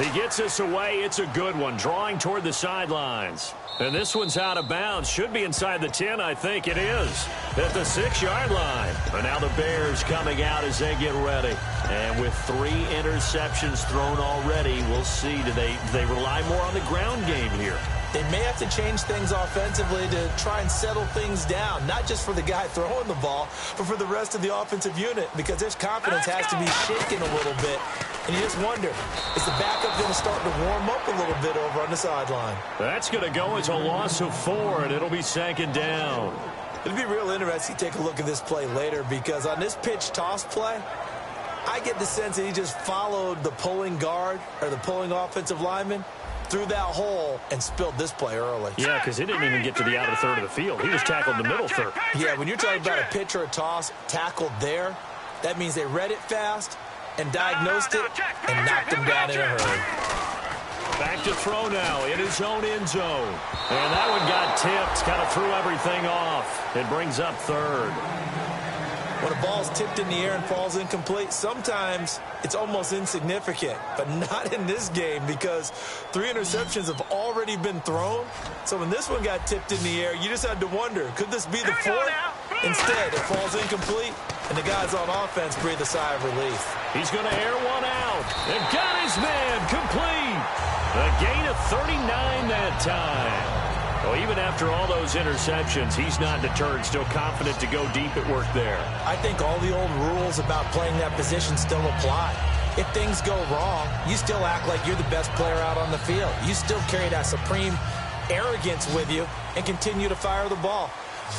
S2: He gets us away. It's a good one. Drawing toward the sidelines. And this one's out of bounds. Should be inside the 10, I think it is. At the 6-yard line. And now the Bears coming out as they get ready. And with 3 interceptions thrown already, we'll see. Do they rely more on the ground game here?
S3: They may have to change things offensively to try and settle things down, not just for the guy throwing the ball, but for the rest of the offensive unit, because their confidence has to be shaken a little bit. And you just wonder, is the backup going to start to warm up a little bit over on the sideline?
S2: That's going to go as a loss of 4, and it'll be second down.
S3: It'll be real interesting to take a look at this play later, because on this pitch toss play, I get the sense that he just followed the pulling guard or the pulling offensive lineman through that hole and spilled this play early.
S2: Yeah, because he didn't even get to the outer third of the field. He was tackled in the middle third.
S3: Yeah, when you're talking about a pitch or a toss tackled there, that means they read it fast and diagnosed it and knocked him down in a hurry.
S2: Back to throw now in his own end zone. And that one got tipped, kind of threw everything off. It brings up third.
S3: When a ball's tipped in the air and falls incomplete, sometimes it's almost insignificant, but not in this game because 3 interceptions have already been thrown. So when this one got tipped in the air, you just had to wonder, could this be the 4th? Instead, it falls incomplete, and the guys on offense breathe a sigh of relief.
S2: He's going to air one out and got his man complete. A gain of 39 that time. Well, even after all those interceptions, he's not deterred, still confident to go deep at work there.
S3: I think all the old rules about playing that position still apply. If things go wrong, you still act like you're the best player out on the field. You still carry that supreme arrogance with you and continue to fire the ball.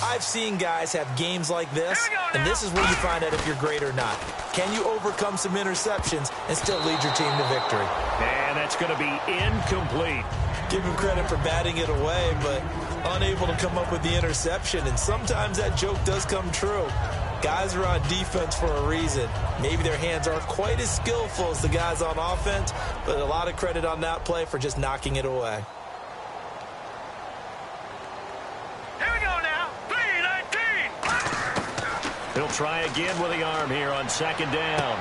S3: I've seen guys have games like this, and this is where you find out if you're great or not. Can you overcome some interceptions and still lead your team to victory?
S2: And that's going to be incomplete.
S3: Give him credit for batting it away, but unable to come up with the interception, and sometimes that joke does come true. Guys are on defense for a reason. Maybe their hands aren't quite as skillful as the guys on offense, but a lot of credit on that play for just knocking it away.
S4: Here we go now. 3-19.
S2: He'll try again with the arm here on second down.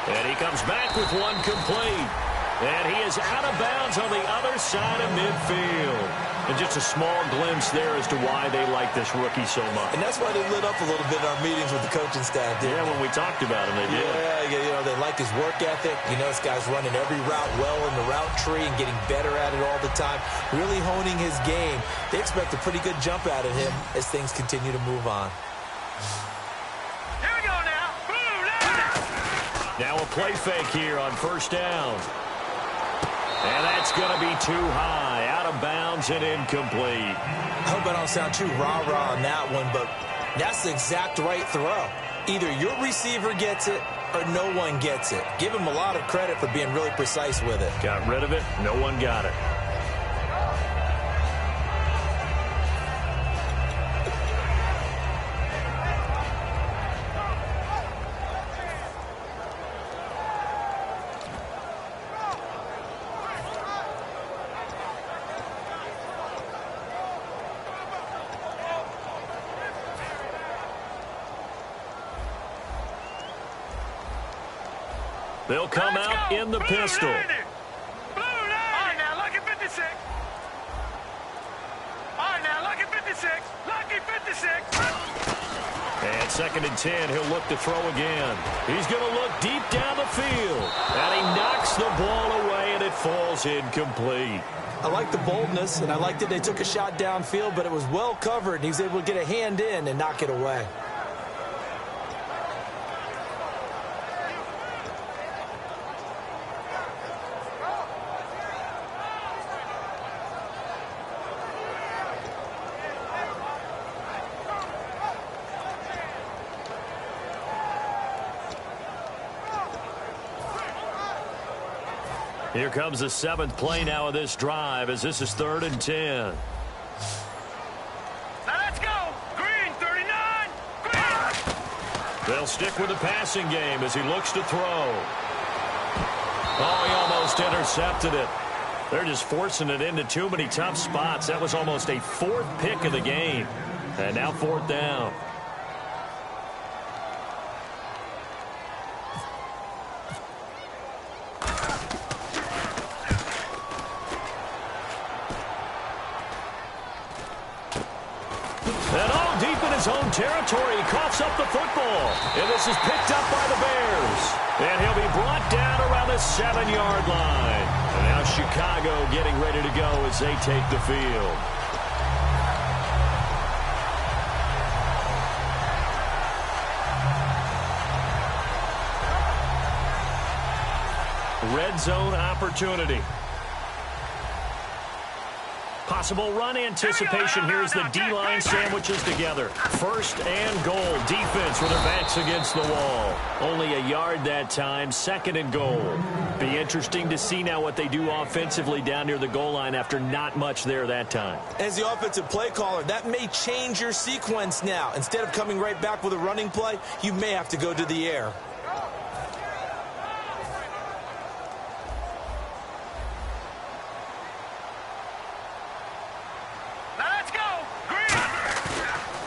S2: And he comes back with one complete. And he is out of bounds on the other side of midfield. And just a small glimpse there as to why they like this rookie so much.
S3: And that's why they lit up a little bit in our meetings with the coaching staff.
S2: Yeah, when we talked about him, they did.
S3: Yeah, you know, they like his work ethic. You know, this guy's running every route well in the route tree and getting better at it all the time, really honing his game. They expect a pretty good jump out of him as things continue to move on.
S4: Here we go now.
S2: Now a play fake here on first down. And that's going to be too high, out of bounds and incomplete.
S3: I hope I don't sound too rah-rah on that one, but that's the exact right throw. Either your receiver gets it or no one gets it. Give him a lot of credit for being really precise with it.
S2: Got rid of it. No one got it. They'll come out in the pistol.
S4: Blue line. All right, now, lucky 56. All right, now, lucky 56. Lucky 56.
S2: And 2nd and 10, he'll look to throw again. He's going to look deep down the field. And he knocks the ball away, and it falls incomplete.
S3: I like the boldness, and I like that they took a shot downfield, but it was well covered, and he was able to get a hand in and knock it away.
S2: Here comes the 7th play now of this drive as this is 3rd and 10.
S4: Now let's go. Green, 39. Green.
S2: They'll stick with the passing game as he looks to throw. Oh, he almost intercepted it. They're just forcing it into too many tough spots. That was almost a 4th pick of the game. And now 4th down. His own territory. He coughs up the football. And this is picked up by the Bears. And he'll be brought down around the 7-yard line. And now Chicago getting ready to go as they take the field. Red zone opportunity. Possible run anticipation here as the D-line sandwiches together. 1st and goal. Defense with their backs against the wall. Only a yard that time. 2nd and goal. Be interesting to see now what they do offensively down near the goal line after not much there that time.
S3: As the offensive play caller, that may change your sequence now. Instead of coming right back with a running play, you may have to go to the air.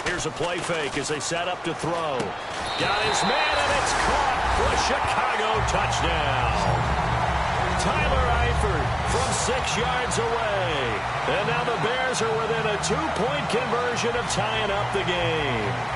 S2: Here's a play fake as they set up to throw. Got his man, and it's caught for a Chicago touchdown. Tyler Eifert from 6 yards away. And now the Bears are within a 2-point conversion of tying up the game.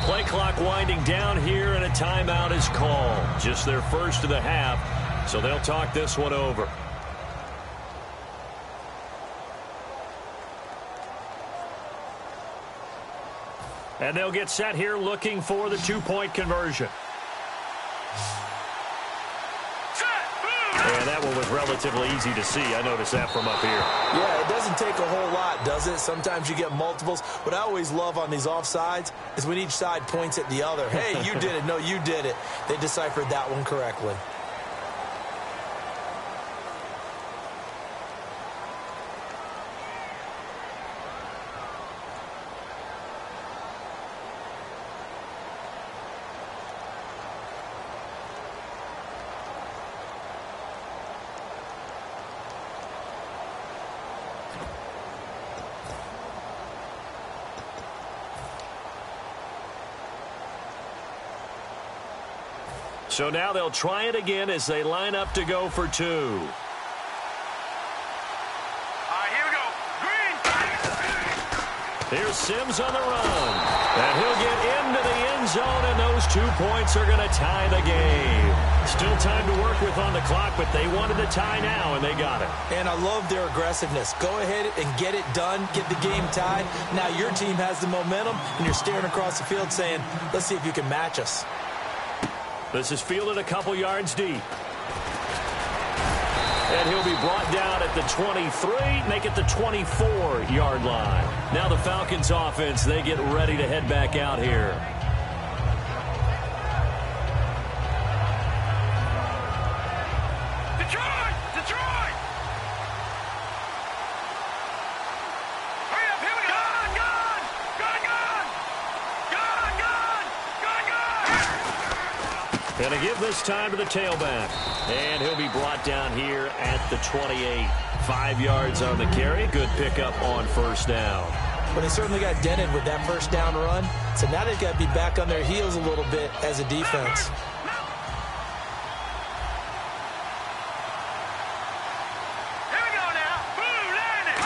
S2: Play clock winding down here, and a timeout is called. Just their first of the half, so they'll talk this one over. And they'll get set here looking for the 2-point conversion. And that one was relatively easy to see. I noticed that from up here.
S3: Yeah, it doesn't take a whole lot, does it? Sometimes you get multiples. What I always love on these offsides is when each side points at the other. Hey, you did it. No, you did it. They deciphered that one correctly.
S2: So now they'll try it again as they line up to go for 2.
S4: All right, here we go. Green.
S2: Here's Sims on the run. And he'll get into the end zone, and those 2 points are going to tie the game. Still time to work with on the clock, but they wanted the tie now, and they got it.
S3: And I love their aggressiveness. Go ahead and get it done, get the game tied. Now your team has the momentum, and you're staring across the field saying, let's see if you can match us.
S2: This is fielded a couple yards deep. And he'll be brought down at the 23, make it the 24-yard line. Now the Falcons offense, they get ready to head back out here.
S4: Detroit! Detroit! Hurry up, here we go! Gun! Gun! Gun! Gun! Gun! Gun!
S2: Gonna give this time to the tailback. And he'll be brought down here at the 28. 5 yards on the carry. Good pickup on first down.
S3: But they certainly got dented with that first down run. So now they've got to be back on their heels a little bit as a defense.
S4: Here we go now. Boom, landed.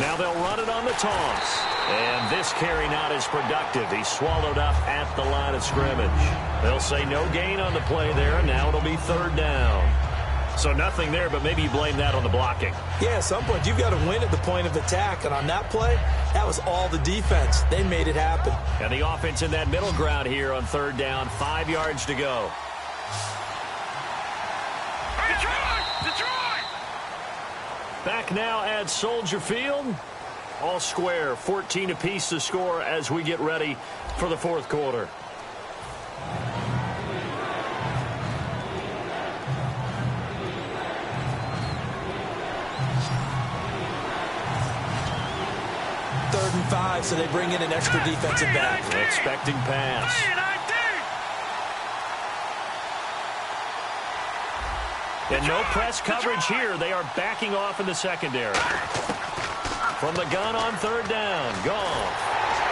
S2: Now they'll run it on the toss. And this carry not as productive. He's swallowed up at the line of scrimmage. They'll say no gain on the play there, and now it'll be 3rd down. So nothing there, but maybe you blame that on the blocking.
S3: Yeah, at some point you've got to win at the point of attack. And on that play, that was all the defense. They made it happen.
S2: And the offense in that middle ground here on 3rd down. 5 yards to go.
S4: Detroit! Detroit!
S2: Back now at Soldier Field. All square, 14 apiece to score as we get ready for the 4th quarter.
S3: Third and 5, so they bring in an extra defensive back.
S2: Expecting pass. And no press coverage here. They are backing off in the secondary. From the gun on 3rd down, Goff.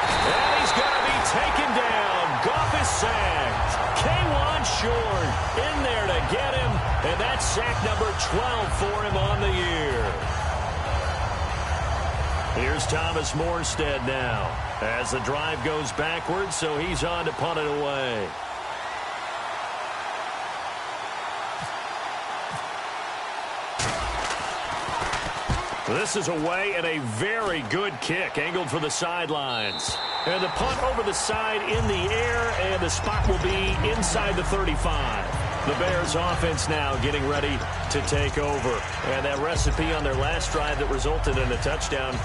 S2: And he's going to be taken down. Goff is sacked. K1 short in there to get him. And that's sack number 12 for him on the year. Here's Thomas Morstead now as the drive goes backwards, so he's on to punt it away. This is away and a very good kick angled for the sidelines. And the punt over the side in the air, and the spot will be inside the 35. The Bears offense now getting ready to take over. And that recipe on their last drive that resulted in a touchdown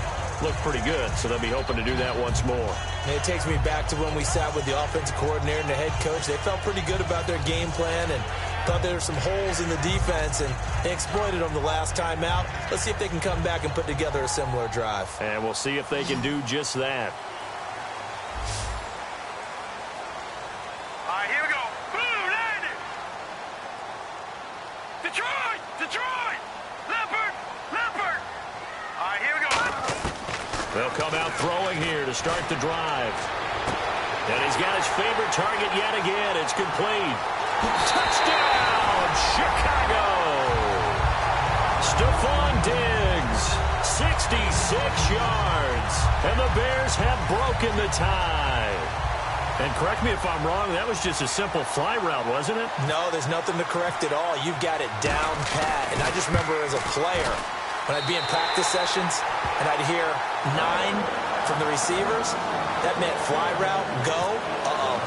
S2: looked pretty good, so they'll be hoping to do that once more.
S3: And it takes me back to when we sat with the offensive coordinator and the head coach. They felt pretty good about their game plan and thought there were some holes in the defense, and they exploited them the last time out. Let's see if they can come back and put together a similar drive.
S2: And we'll see if they can do just that.
S4: All right, here we go. Boom, landed. Detroit! Detroit! Leopard! Leopard! All right, here we go.
S2: They'll come out throwing here to start the drive. And he's got his favorite target yet again. It's complete. Touchdown, Chicago! Stephon Diggs, 66 yards. And the Bears have broken the tie. And correct me if I'm wrong, that was just a simple fly route, wasn't it?
S3: No, there's nothing to correct at all. You've got it down pat. And I just remember as a player, when I'd be in practice sessions and I'd hear 9 from the receivers, that meant fly route, go,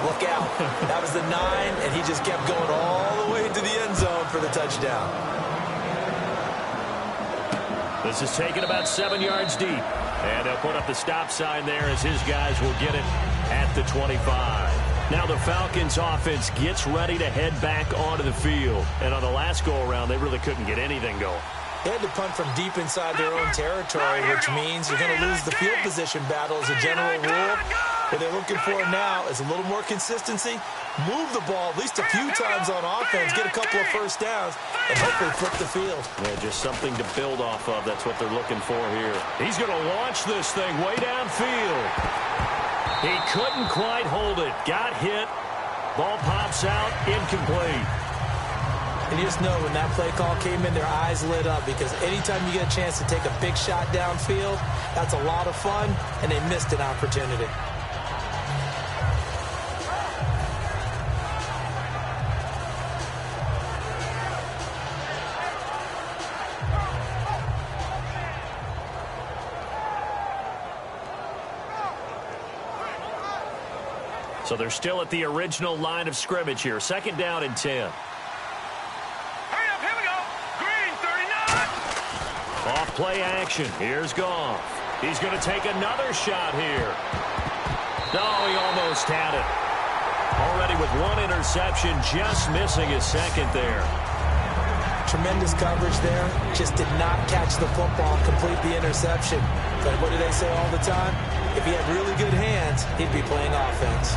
S3: look out. That was the 9, and he just kept going all the way to the end zone for the touchdown.
S2: This is taken about 7 yards deep. And they'll put up the stop sign there as his guys will get it at the 25. Now the Falcons offense gets ready to head back onto the field. And on the last go-around, they really couldn't get anything going.
S3: They had to punt from deep inside their own territory, which means you're going to lose the field position battle as a general rule. What they're looking for now is a little more consistency, move the ball at least a few times on offense, get a couple of first downs, and hopefully flip the field.
S2: Yeah, just something to build off of. That's what they're looking for here. He's going to launch this thing way downfield. He couldn't quite hold it. Got hit. Ball pops out, incomplete.
S3: And you just know when that play call came in, their eyes lit up, because anytime you get a chance to take a big shot downfield, that's a lot of fun, and they missed an opportunity.
S2: So they're still at the original line of scrimmage here. 2nd down and 10.
S4: Hurry up, here we go. Green, 39.
S2: Off play action. Here's Goff. He's going to take another shot here. No, he almost had it. Already with 1 interception, just missing his 2nd there.
S3: Tremendous coverage there. Just did not catch the football, complete the interception. But what do they say all the time? If he had really good hands, he'd be playing offense.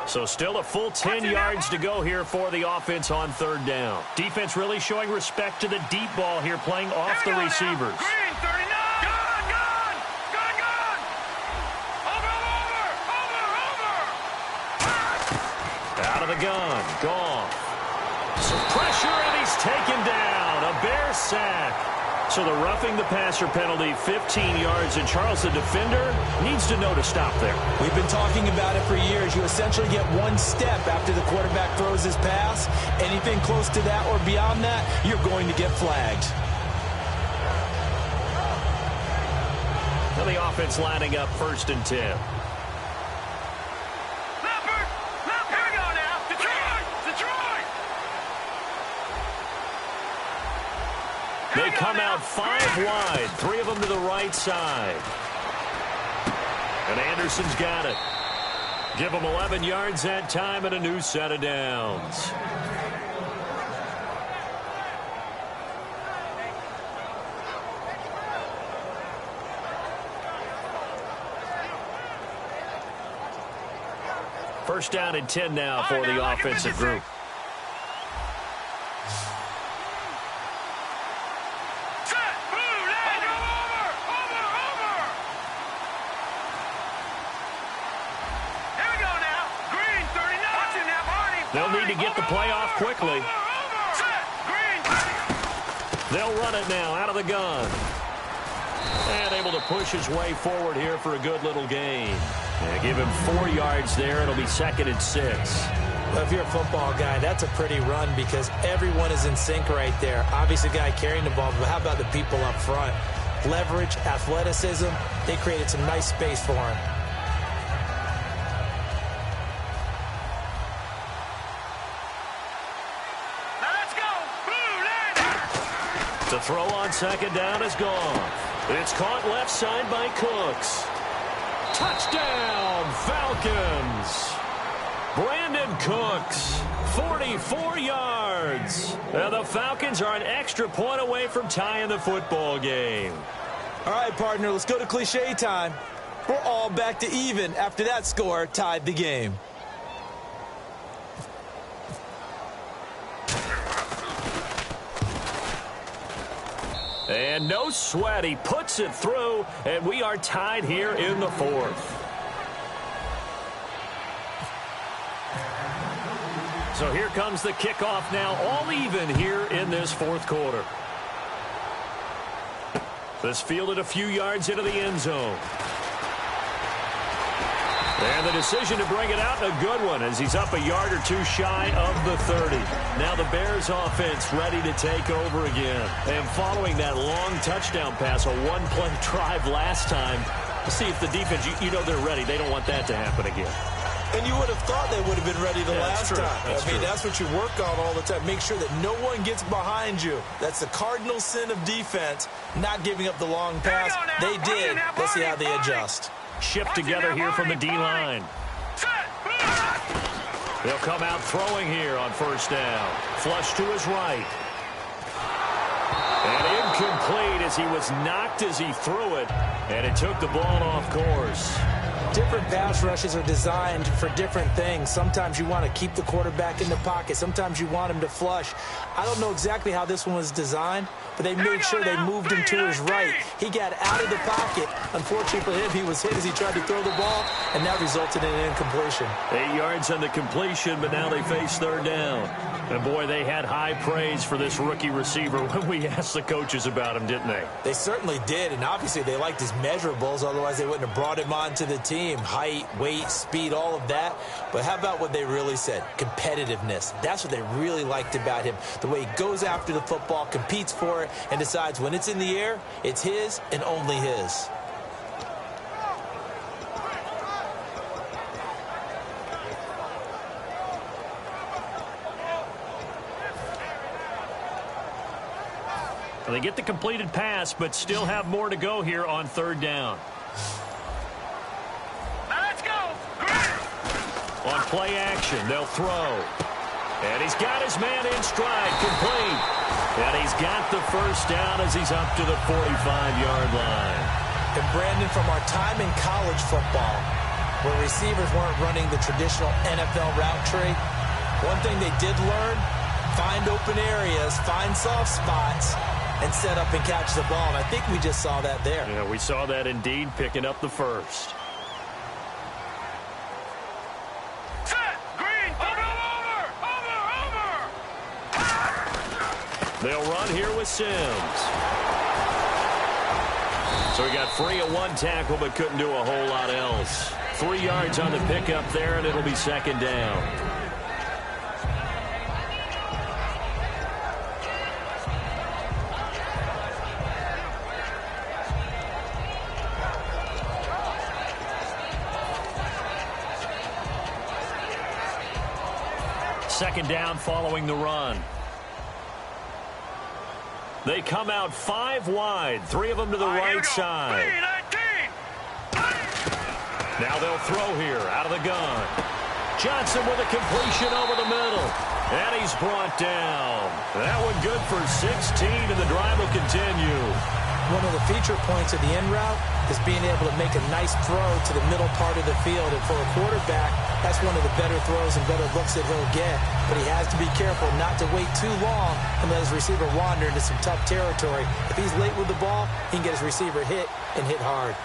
S2: So still a full 10 yards to go here for the offense on 3rd down. Defense really showing respect to the deep ball here, playing off the receivers.
S4: Green, 39. Gone, gone. Gone, gone. Over.
S2: Out of the gun. Gone. Some pressure, and he's taken down. A Bear sack. So the roughing the passer penalty, 15 yards, and Charles, the defender, needs to know to stop there.
S3: We've been talking about it for years. You essentially get 1 step after the quarterback throws his pass. Anything close to that or beyond that, you're going to get flagged.
S2: Now the offense lining up 1st and 10. They come out 5 wide, 3 of them to the right side. And Anderson's got it. Give him 11 yards that time and a new set of downs. First down and 10 now for the offensive group. They'll need to get the play off quickly. They'll run it now out of the gun. And able to push his way forward here for a good little gain. And give him 4 yards there. It'll be 2nd and 6.
S3: Well, if you're a football guy, that's a pretty run because everyone is in sync right there. Obviously, the guy carrying the ball, but how about the people up front? Leverage, athleticism, they created some nice space for him.
S2: The throw on 2nd down is gone. It's caught left side by Cooks. Touchdown, Falcons. Brandon Cooks, 44 yards. And the Falcons are an extra point away from tying the football game.
S3: All right, partner, let's go to cliche time. We're all back to even after that score tied the game.
S2: And no sweat, he puts it through, and we are tied here in the 4th. So here comes the kickoff now, all even here in this 4th quarter. This fielded a few yards into the end zone. And the decision to bring it out, a good one, as he's up a yard or 2 shy of the 30. Now the Bears offense ready to take over again. And following that long touchdown pass, a 1-play drive last time, to see if the defense, you know they're ready. They don't want that to happen again.
S3: And you would have thought they would have been ready the last time.
S2: I mean,
S3: that's what you work on all the time. Make sure that no one gets behind you. That's the cardinal sin of defense, not giving up the long pass. They did. Let's see how they adjust.
S2: Shift together here from the D-line. They'll come out throwing here on 1st down. Flush to his right. And incomplete as he was knocked as he threw it. And it took the ball off course.
S3: different pass rushes are designed for different things. Sometimes you want to keep the quarterback in the pocket. Sometimes you want him to flush. I don't know exactly how this one was designed, but they made sure they moved him to his right. He got out of the pocket. Unfortunately for him, he was hit as he tried to throw the ball, and that resulted in an incompletion.
S2: 8 yards on the completion, but now they face third down. And, boy, they had high praise for this rookie receiver when we asked the coaches about him, didn't they?
S3: They certainly did, and obviously they liked his measurables. Otherwise, they wouldn't have brought him onto the team. Height, weight, speed, all of that. But how about what they really said? Competitiveness. That's what they really liked about him. The way he goes after the football, competes for it, and decides when it's in the air, it's his and only his.
S2: They get the completed pass, but still have more to go here on third down.
S4: Let's go.
S2: On play action, they'll throw. And he's got his man in stride, complete. And he's got the first down as he's up to the 45-yard line.
S3: And Brandon, from our time in college football, where receivers weren't running the traditional NFL route tree, one thing they did learn, find open areas, find soft spots, and set up and catch the ball. And I think we just saw that there.
S2: Yeah, we saw that indeed, picking up the first.
S4: Set. Green. Over.
S2: They'll run here with Sims. So he got free of one tackle, but couldn't do a whole lot else. 3 yards on the pickup there, and it'll be second down. Second down following the run. They come out 5 wide, 3 of them to the right side. Now they'll throw here out of the gun. Johnson with a completion over the middle. And he's brought down. That one good for 16, and the drive will continue.
S3: One of the feature points of the end route is being able to make a nice throw to the middle part of the field. And for a quarterback, that's one of the better throws and better looks that he'll get. But he has to be careful not to wait too long and let his receiver wander into some tough territory. If he's late with the ball, he can get his receiver hit and hit hard.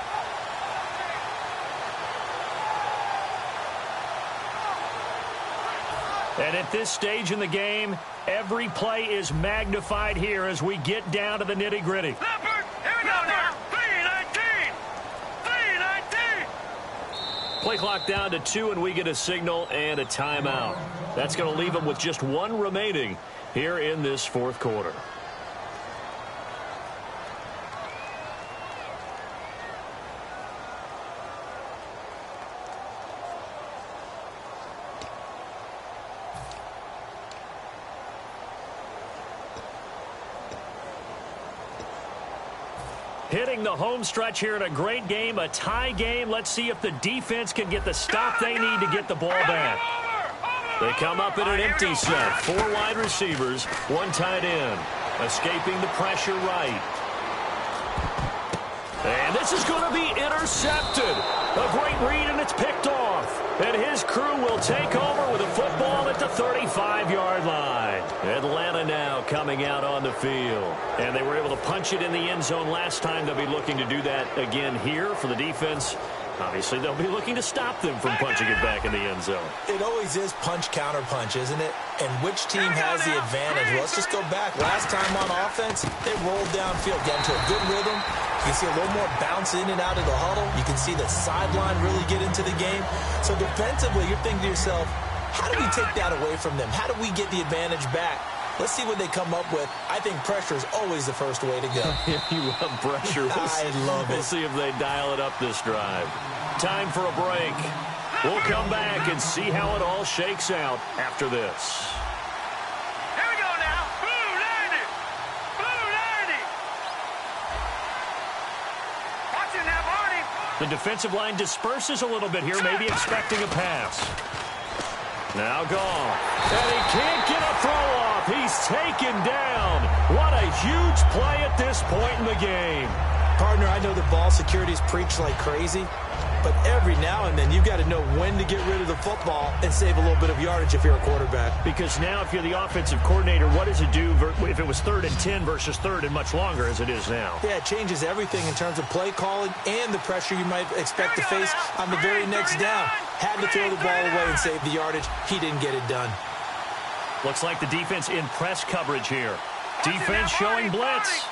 S2: And at this stage in the game, every play is magnified here as we get down to the nitty-gritty.
S4: Leopard, here we go now. 3:19. 3:19.
S2: Play clock down to 2, and we get a signal and a timeout. That's going to leave them with just 1 remaining here in this fourth quarter. Hitting the home stretch here in a great game, a tie game. Let's see if the defense can get the stop they need to get the ball back. They come up in an empty set. 4 wide receivers, 1 tight end. Escaping the pressure right. And this is going to be intercepted. A great read, and it's picked off. And his crew will take over with a football at the 35-yard line. Atlanta now coming out on the field. And they were able to punch it in the end zone last time. They'll be looking to do that again here for the defense. Obviously, they'll be looking to stop them from punching it back in the end zone.
S3: It always is punch-counter-punch, isn't it? And which team has the advantage? Well, let's just go back. Last time on offense, they rolled downfield, got into a good rhythm. You can see a little more bounce in and out of the huddle. You can see the sideline really get into the game. So defensively, you're thinking to yourself, how do we take that away from them? How do we get the advantage back? Let's see what they come up with. I think pressure is always the first way to go.
S2: You love pressure.
S3: I love it.
S2: We'll see if they dial it up this drive. Time for a break. We'll come back and see how it all shakes out after this.
S4: Here we go now. Blue 90. Blue 90. Watch it now, Barney.
S2: The defensive line disperses a little bit here, maybe expecting a pass. Now gone. And he can't get a throw off. He's taken down. What a huge play at this point in the game.
S3: Partner, I know that ball security is preached like crazy, but every now and then you've got to know when to get rid of the football and save a little bit of yardage if you're a quarterback.
S2: Because now if you're the offensive coordinator, what does it do if it was 3rd and 10 versus 3rd and much longer as it is now?
S3: Yeah, it changes everything in terms of play calling and the pressure you might expect to face on the very next down. Had to throw the ball away and save the yardage. He didn't get it done.
S2: Looks like the defense in press coverage here. Defense showing blitz.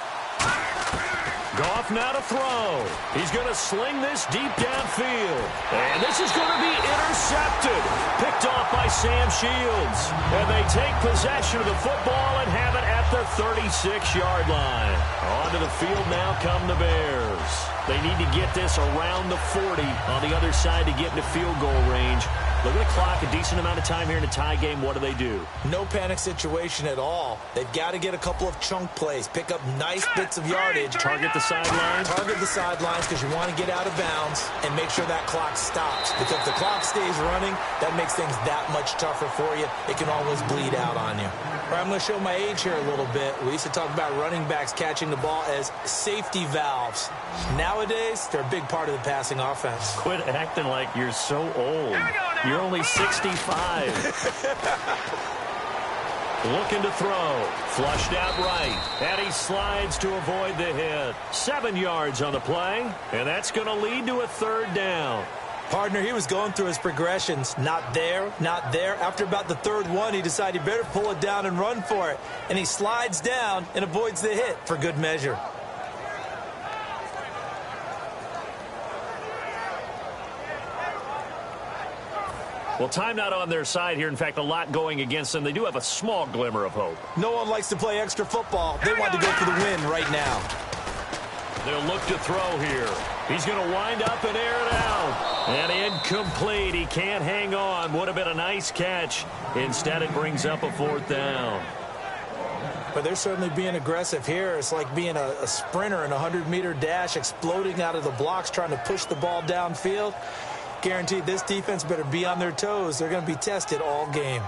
S2: Goff now to throw. He's going to sling this deep downfield. And this is going to be intercepted. Picked off by Sam Shields. And they take possession of the football and have it at the 36-yard line. Onto the field now come the Bears. They need to get this around the 40 on the other side to get into field goal range. Look at the clock, a decent amount of time here in a tie game. What do?
S3: No panic situation at all. They've got to get a couple of chunk plays, pick up nice bits of yardage.
S2: Target the sidelines.
S3: Target the sidelines because you want to get out of bounds and make sure that clock stops. Because if the clock stays running, that makes things that much tougher for you. It can always bleed out on you. All right, I'm going to show my age here a little bit. We used to talk about running backs catching the ball as safety valves. Nowadays, they're a big part of the passing offense.
S2: Quit acting like you're so old. You're only 65. Looking to throw. Flushed out right. And he slides to avoid the hit. 7 yards on the play. And that's going to lead to a 3rd down.
S3: Partner, he was going through his progressions. Not there, not there. After about the 3rd one, he decided he better pull it down and run for it. And he slides down and avoids the hit for good measure.
S2: Well, time not on their side here. In fact, a lot going against them. They do have a small glimmer of hope.
S3: No one likes to play extra football. They want to go for the win right now.
S2: They'll look to throw here. He's going to wind up and air it out. And incomplete. He can't hang on. Would have been a nice catch. Instead, it brings up a 4th down.
S3: But they're certainly being aggressive here. It's like being a sprinter in a 100-meter dash, exploding out of the blocks, trying to push the ball downfield. Guaranteed this defense better be on their toes. They're going to be tested all game.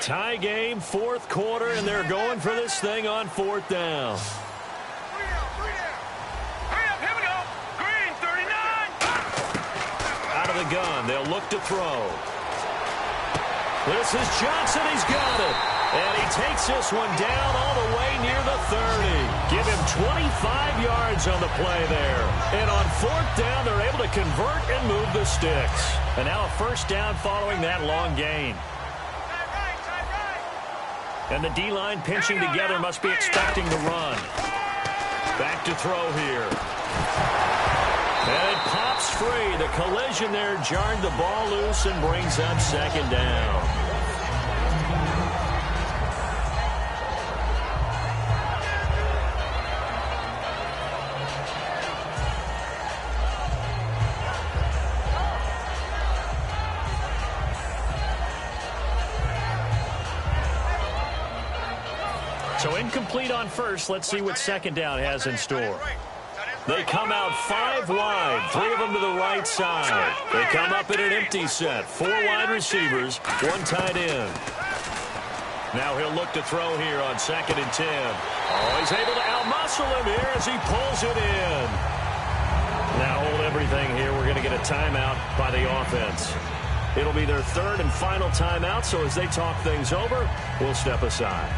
S2: Tie game, 4th quarter, and they're going for this thing on 4th down.
S4: Hurry up, here we go. Green, 39.
S2: Out of the gun, they'll look to throw. This is Johnson, he's got it. And he takes this one down all the way near the 30. Give him 25 yards on the play there. And on 4th down, they're able to convert and move the sticks. And now a 1st down following that long gain. And the D-line pinching together, must be expecting the run. Back to throw here. And it pops free. The collision there jarred the ball loose and brings up 2nd down. So incomplete on first. Let's see what second down has in store. They come out 5 wide, 3 of them to the right side. They come up in an empty set, 4 wide receivers, 1 tight end. Now he'll look to throw here on 2nd and 10. Oh, he's able to outmuscle him here as he pulls it in. Now hold everything here. We're going to get a timeout by the offense. It'll be their 3rd and final timeout, so as they talk things over, we'll step aside.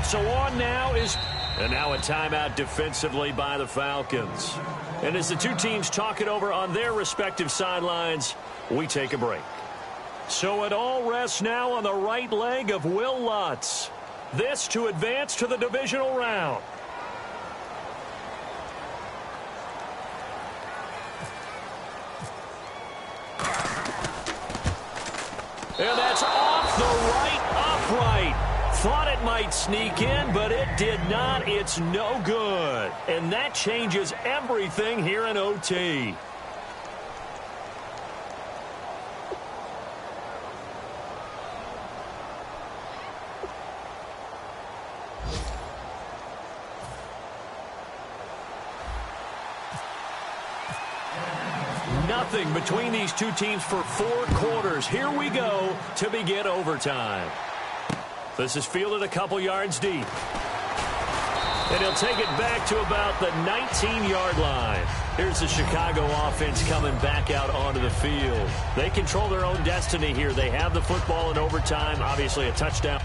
S2: So on now is... And now a timeout defensively by the Falcons. And as the two teams talk it over on their respective sidelines, we take a break. So it all rests now on the right leg of Will Lutz. This to advance to the divisional round. And that's off the right upright. Thought it might sneak in, but it did not. It's no good. And that changes everything here in OT. Nothing between these two teams for 4 quarters. Here we go to begin overtime. This is fielded a couple yards deep. And he'll take it back to about the 19-yard line. Here's the Chicago offense coming back out onto the field. They control their own destiny here. They have the football in overtime. Obviously a touchdown.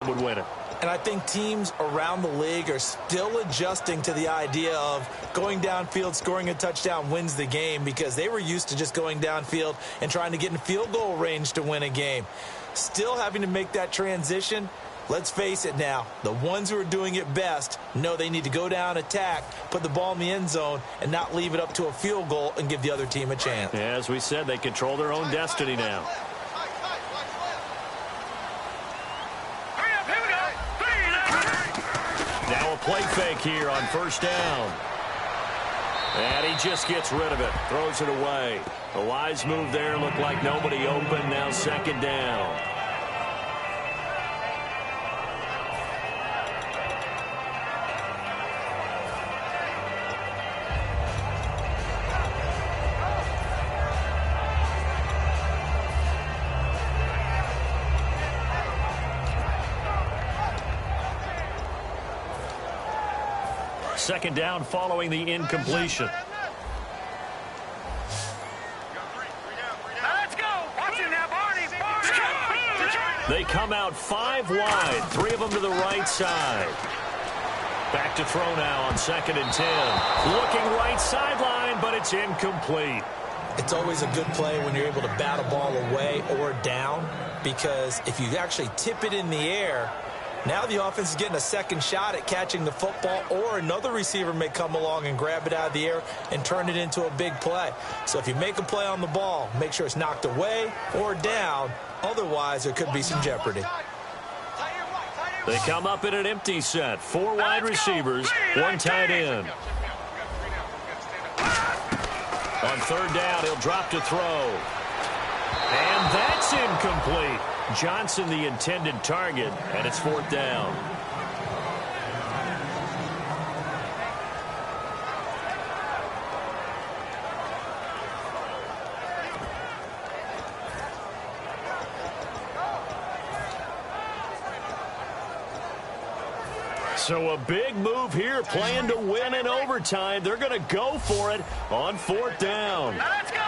S2: Would win it.
S3: And I think teams around the league are still adjusting to the idea of going downfield, scoring a touchdown wins the game, because they were used to just going downfield and trying to get in field goal range to win a game. Still having to make that transition. Let's face it now, the ones who are doing it best know they need to go down, attack, put the ball in the end zone, and not leave it up to a field goal and give the other team a chance.
S2: Yeah, as we said, they control their own destiny now. Now a play fake here on first down. And he just gets rid of it, throws it away. A wise move there, looked like nobody open, now 2nd down. Second down following the incompletion.
S4: Let's go. Watch it now, Barney.
S2: They come out 5 wide, 3 of them to the right side. Back to throw now on 2nd and 10. Looking right sideline, but it's incomplete.
S3: It's always a good play when you're able to bat a ball away or down, because if you actually tip it in the air, now the offense is getting a second shot at catching the football, or another receiver may come along and grab it out of the air and turn it into a big play. So if you make a play on the ball, make sure it's knocked away or down. Otherwise, there could be some jeopardy.
S2: They come up in an empty set. 4 wide receivers, 1 tight end. On 3rd down, he'll drop to throw. And that's incomplete. Johnson the intended target, and it's 4th down. So a big move here, playing to win in overtime. They're going to go for it on 4th down.
S4: Let's go.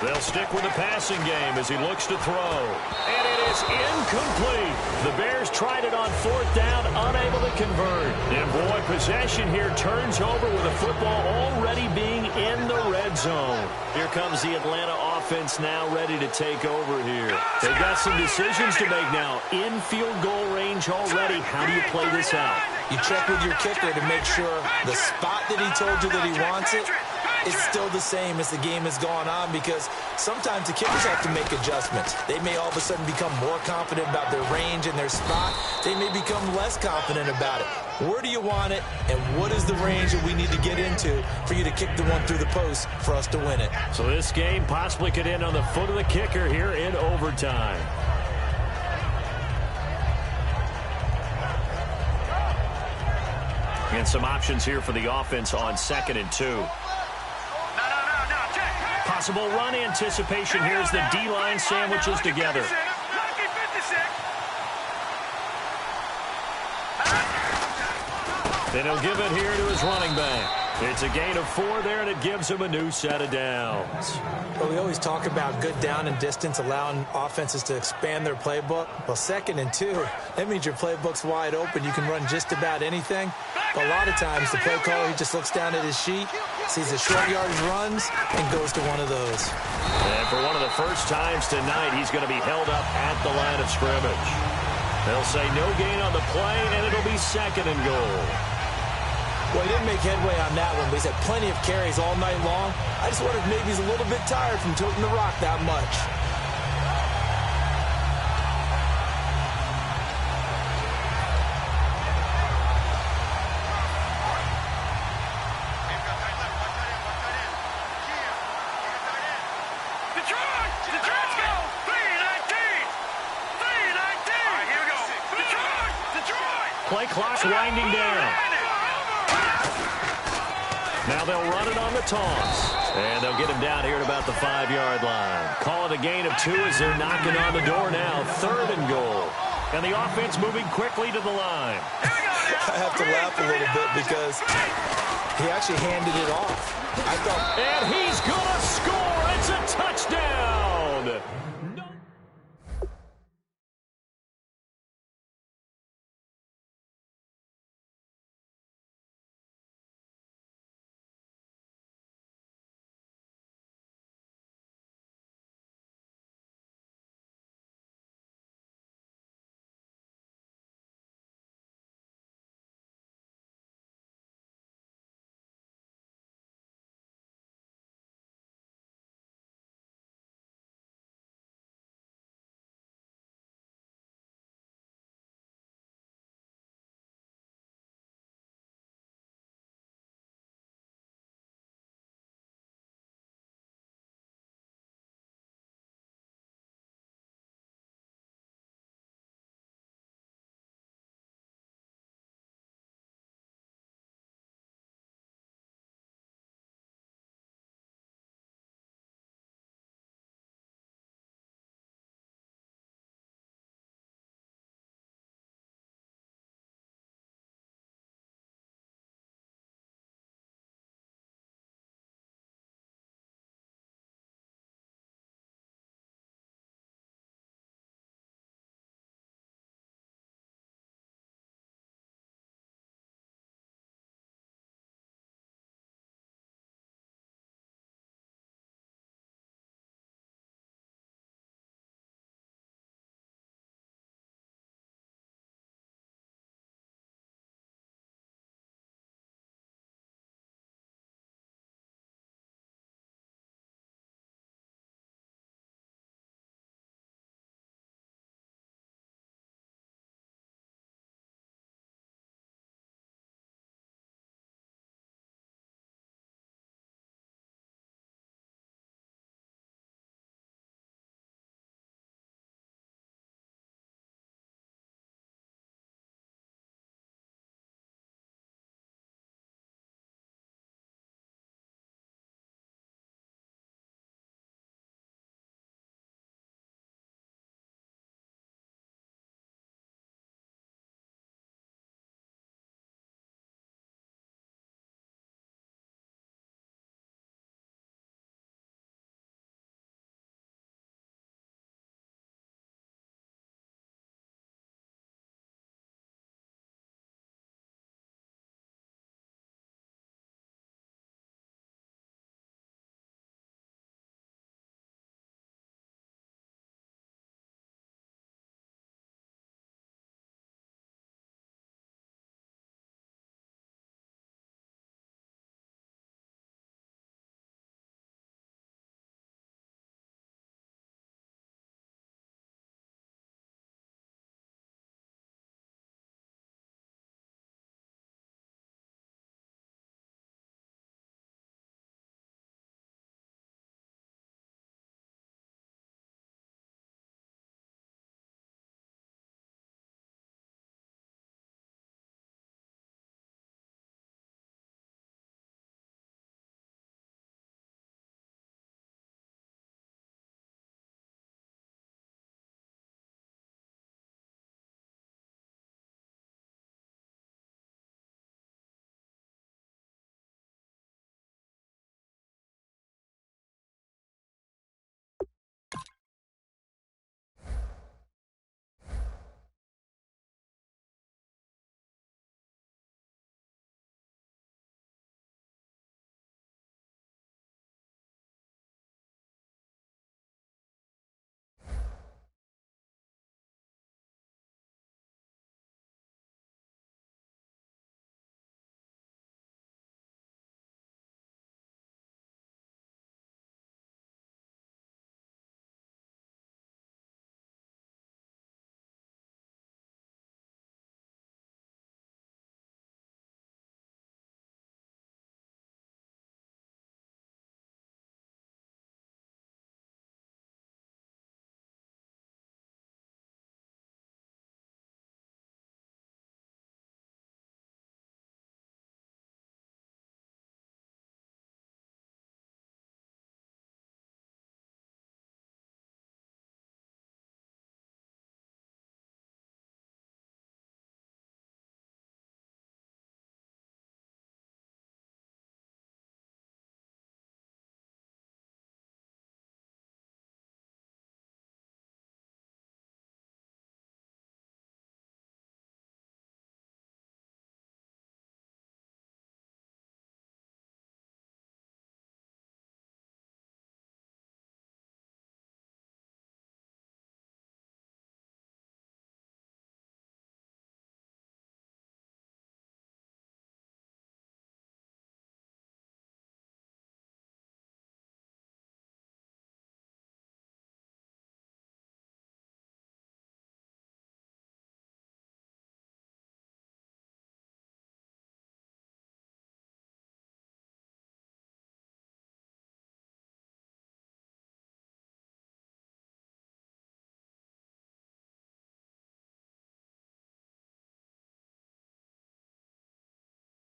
S2: They'll stick with the passing game as he looks to throw. And it is incomplete. The Bears tried it on 4th down, unable to convert. And boy, possession here turns over with the football already being in the red red zone. Here comes the Atlanta offense now ready to take over here. They've got some decisions to make now. In field goal range already. How do you play this out?
S3: You check with your kicker to make sure the spot that he told you that he wants it is still the same as the game has gone on, because sometimes the kickers have to make adjustments. They may all of a sudden become more confident about their range and their spot. They may become less confident about it. Where do you want it, and what is the range that we need to get into for you to kick the one through the post for us to win it?
S2: So this game possibly could end on the foot of the kicker here in overtime. And some options here for the offense on 2nd and 2. Possible run anticipation. Here's the D-line sandwiches together. Then he'll give it here to his running back. It's a gain of 4 there, and it gives him a new set of downs.
S3: Well, we always talk about good down and distance, allowing offenses to expand their playbook. Well, 2nd and 2, that means your playbook's wide open. You can run just about anything. But a lot of times, the play caller, he just looks down at his sheet, sees the short yardage runs, and goes to one of those.
S2: And for one of the first times tonight, he's going to be held up at the line of scrimmage. They'll say no gain on the play, and it'll be 2nd and goal.
S3: Well, he didn't make headway on that one, but he's had plenty of carries all night long. I just wonder if maybe he's a little bit tired from toting the rock that much.
S4: Detroit, go! 3-19! 3-19! All right, here we go. Detroit!
S2: Play clock winding down. Now they'll run it on the toss. And they'll get him down here at about the 5-yard line. Call it a gain of 2 as they're knocking on the door now. 3rd and goal. And the offense moving quickly to the line.
S3: I have to laugh a little bit because he actually handed it off. I thought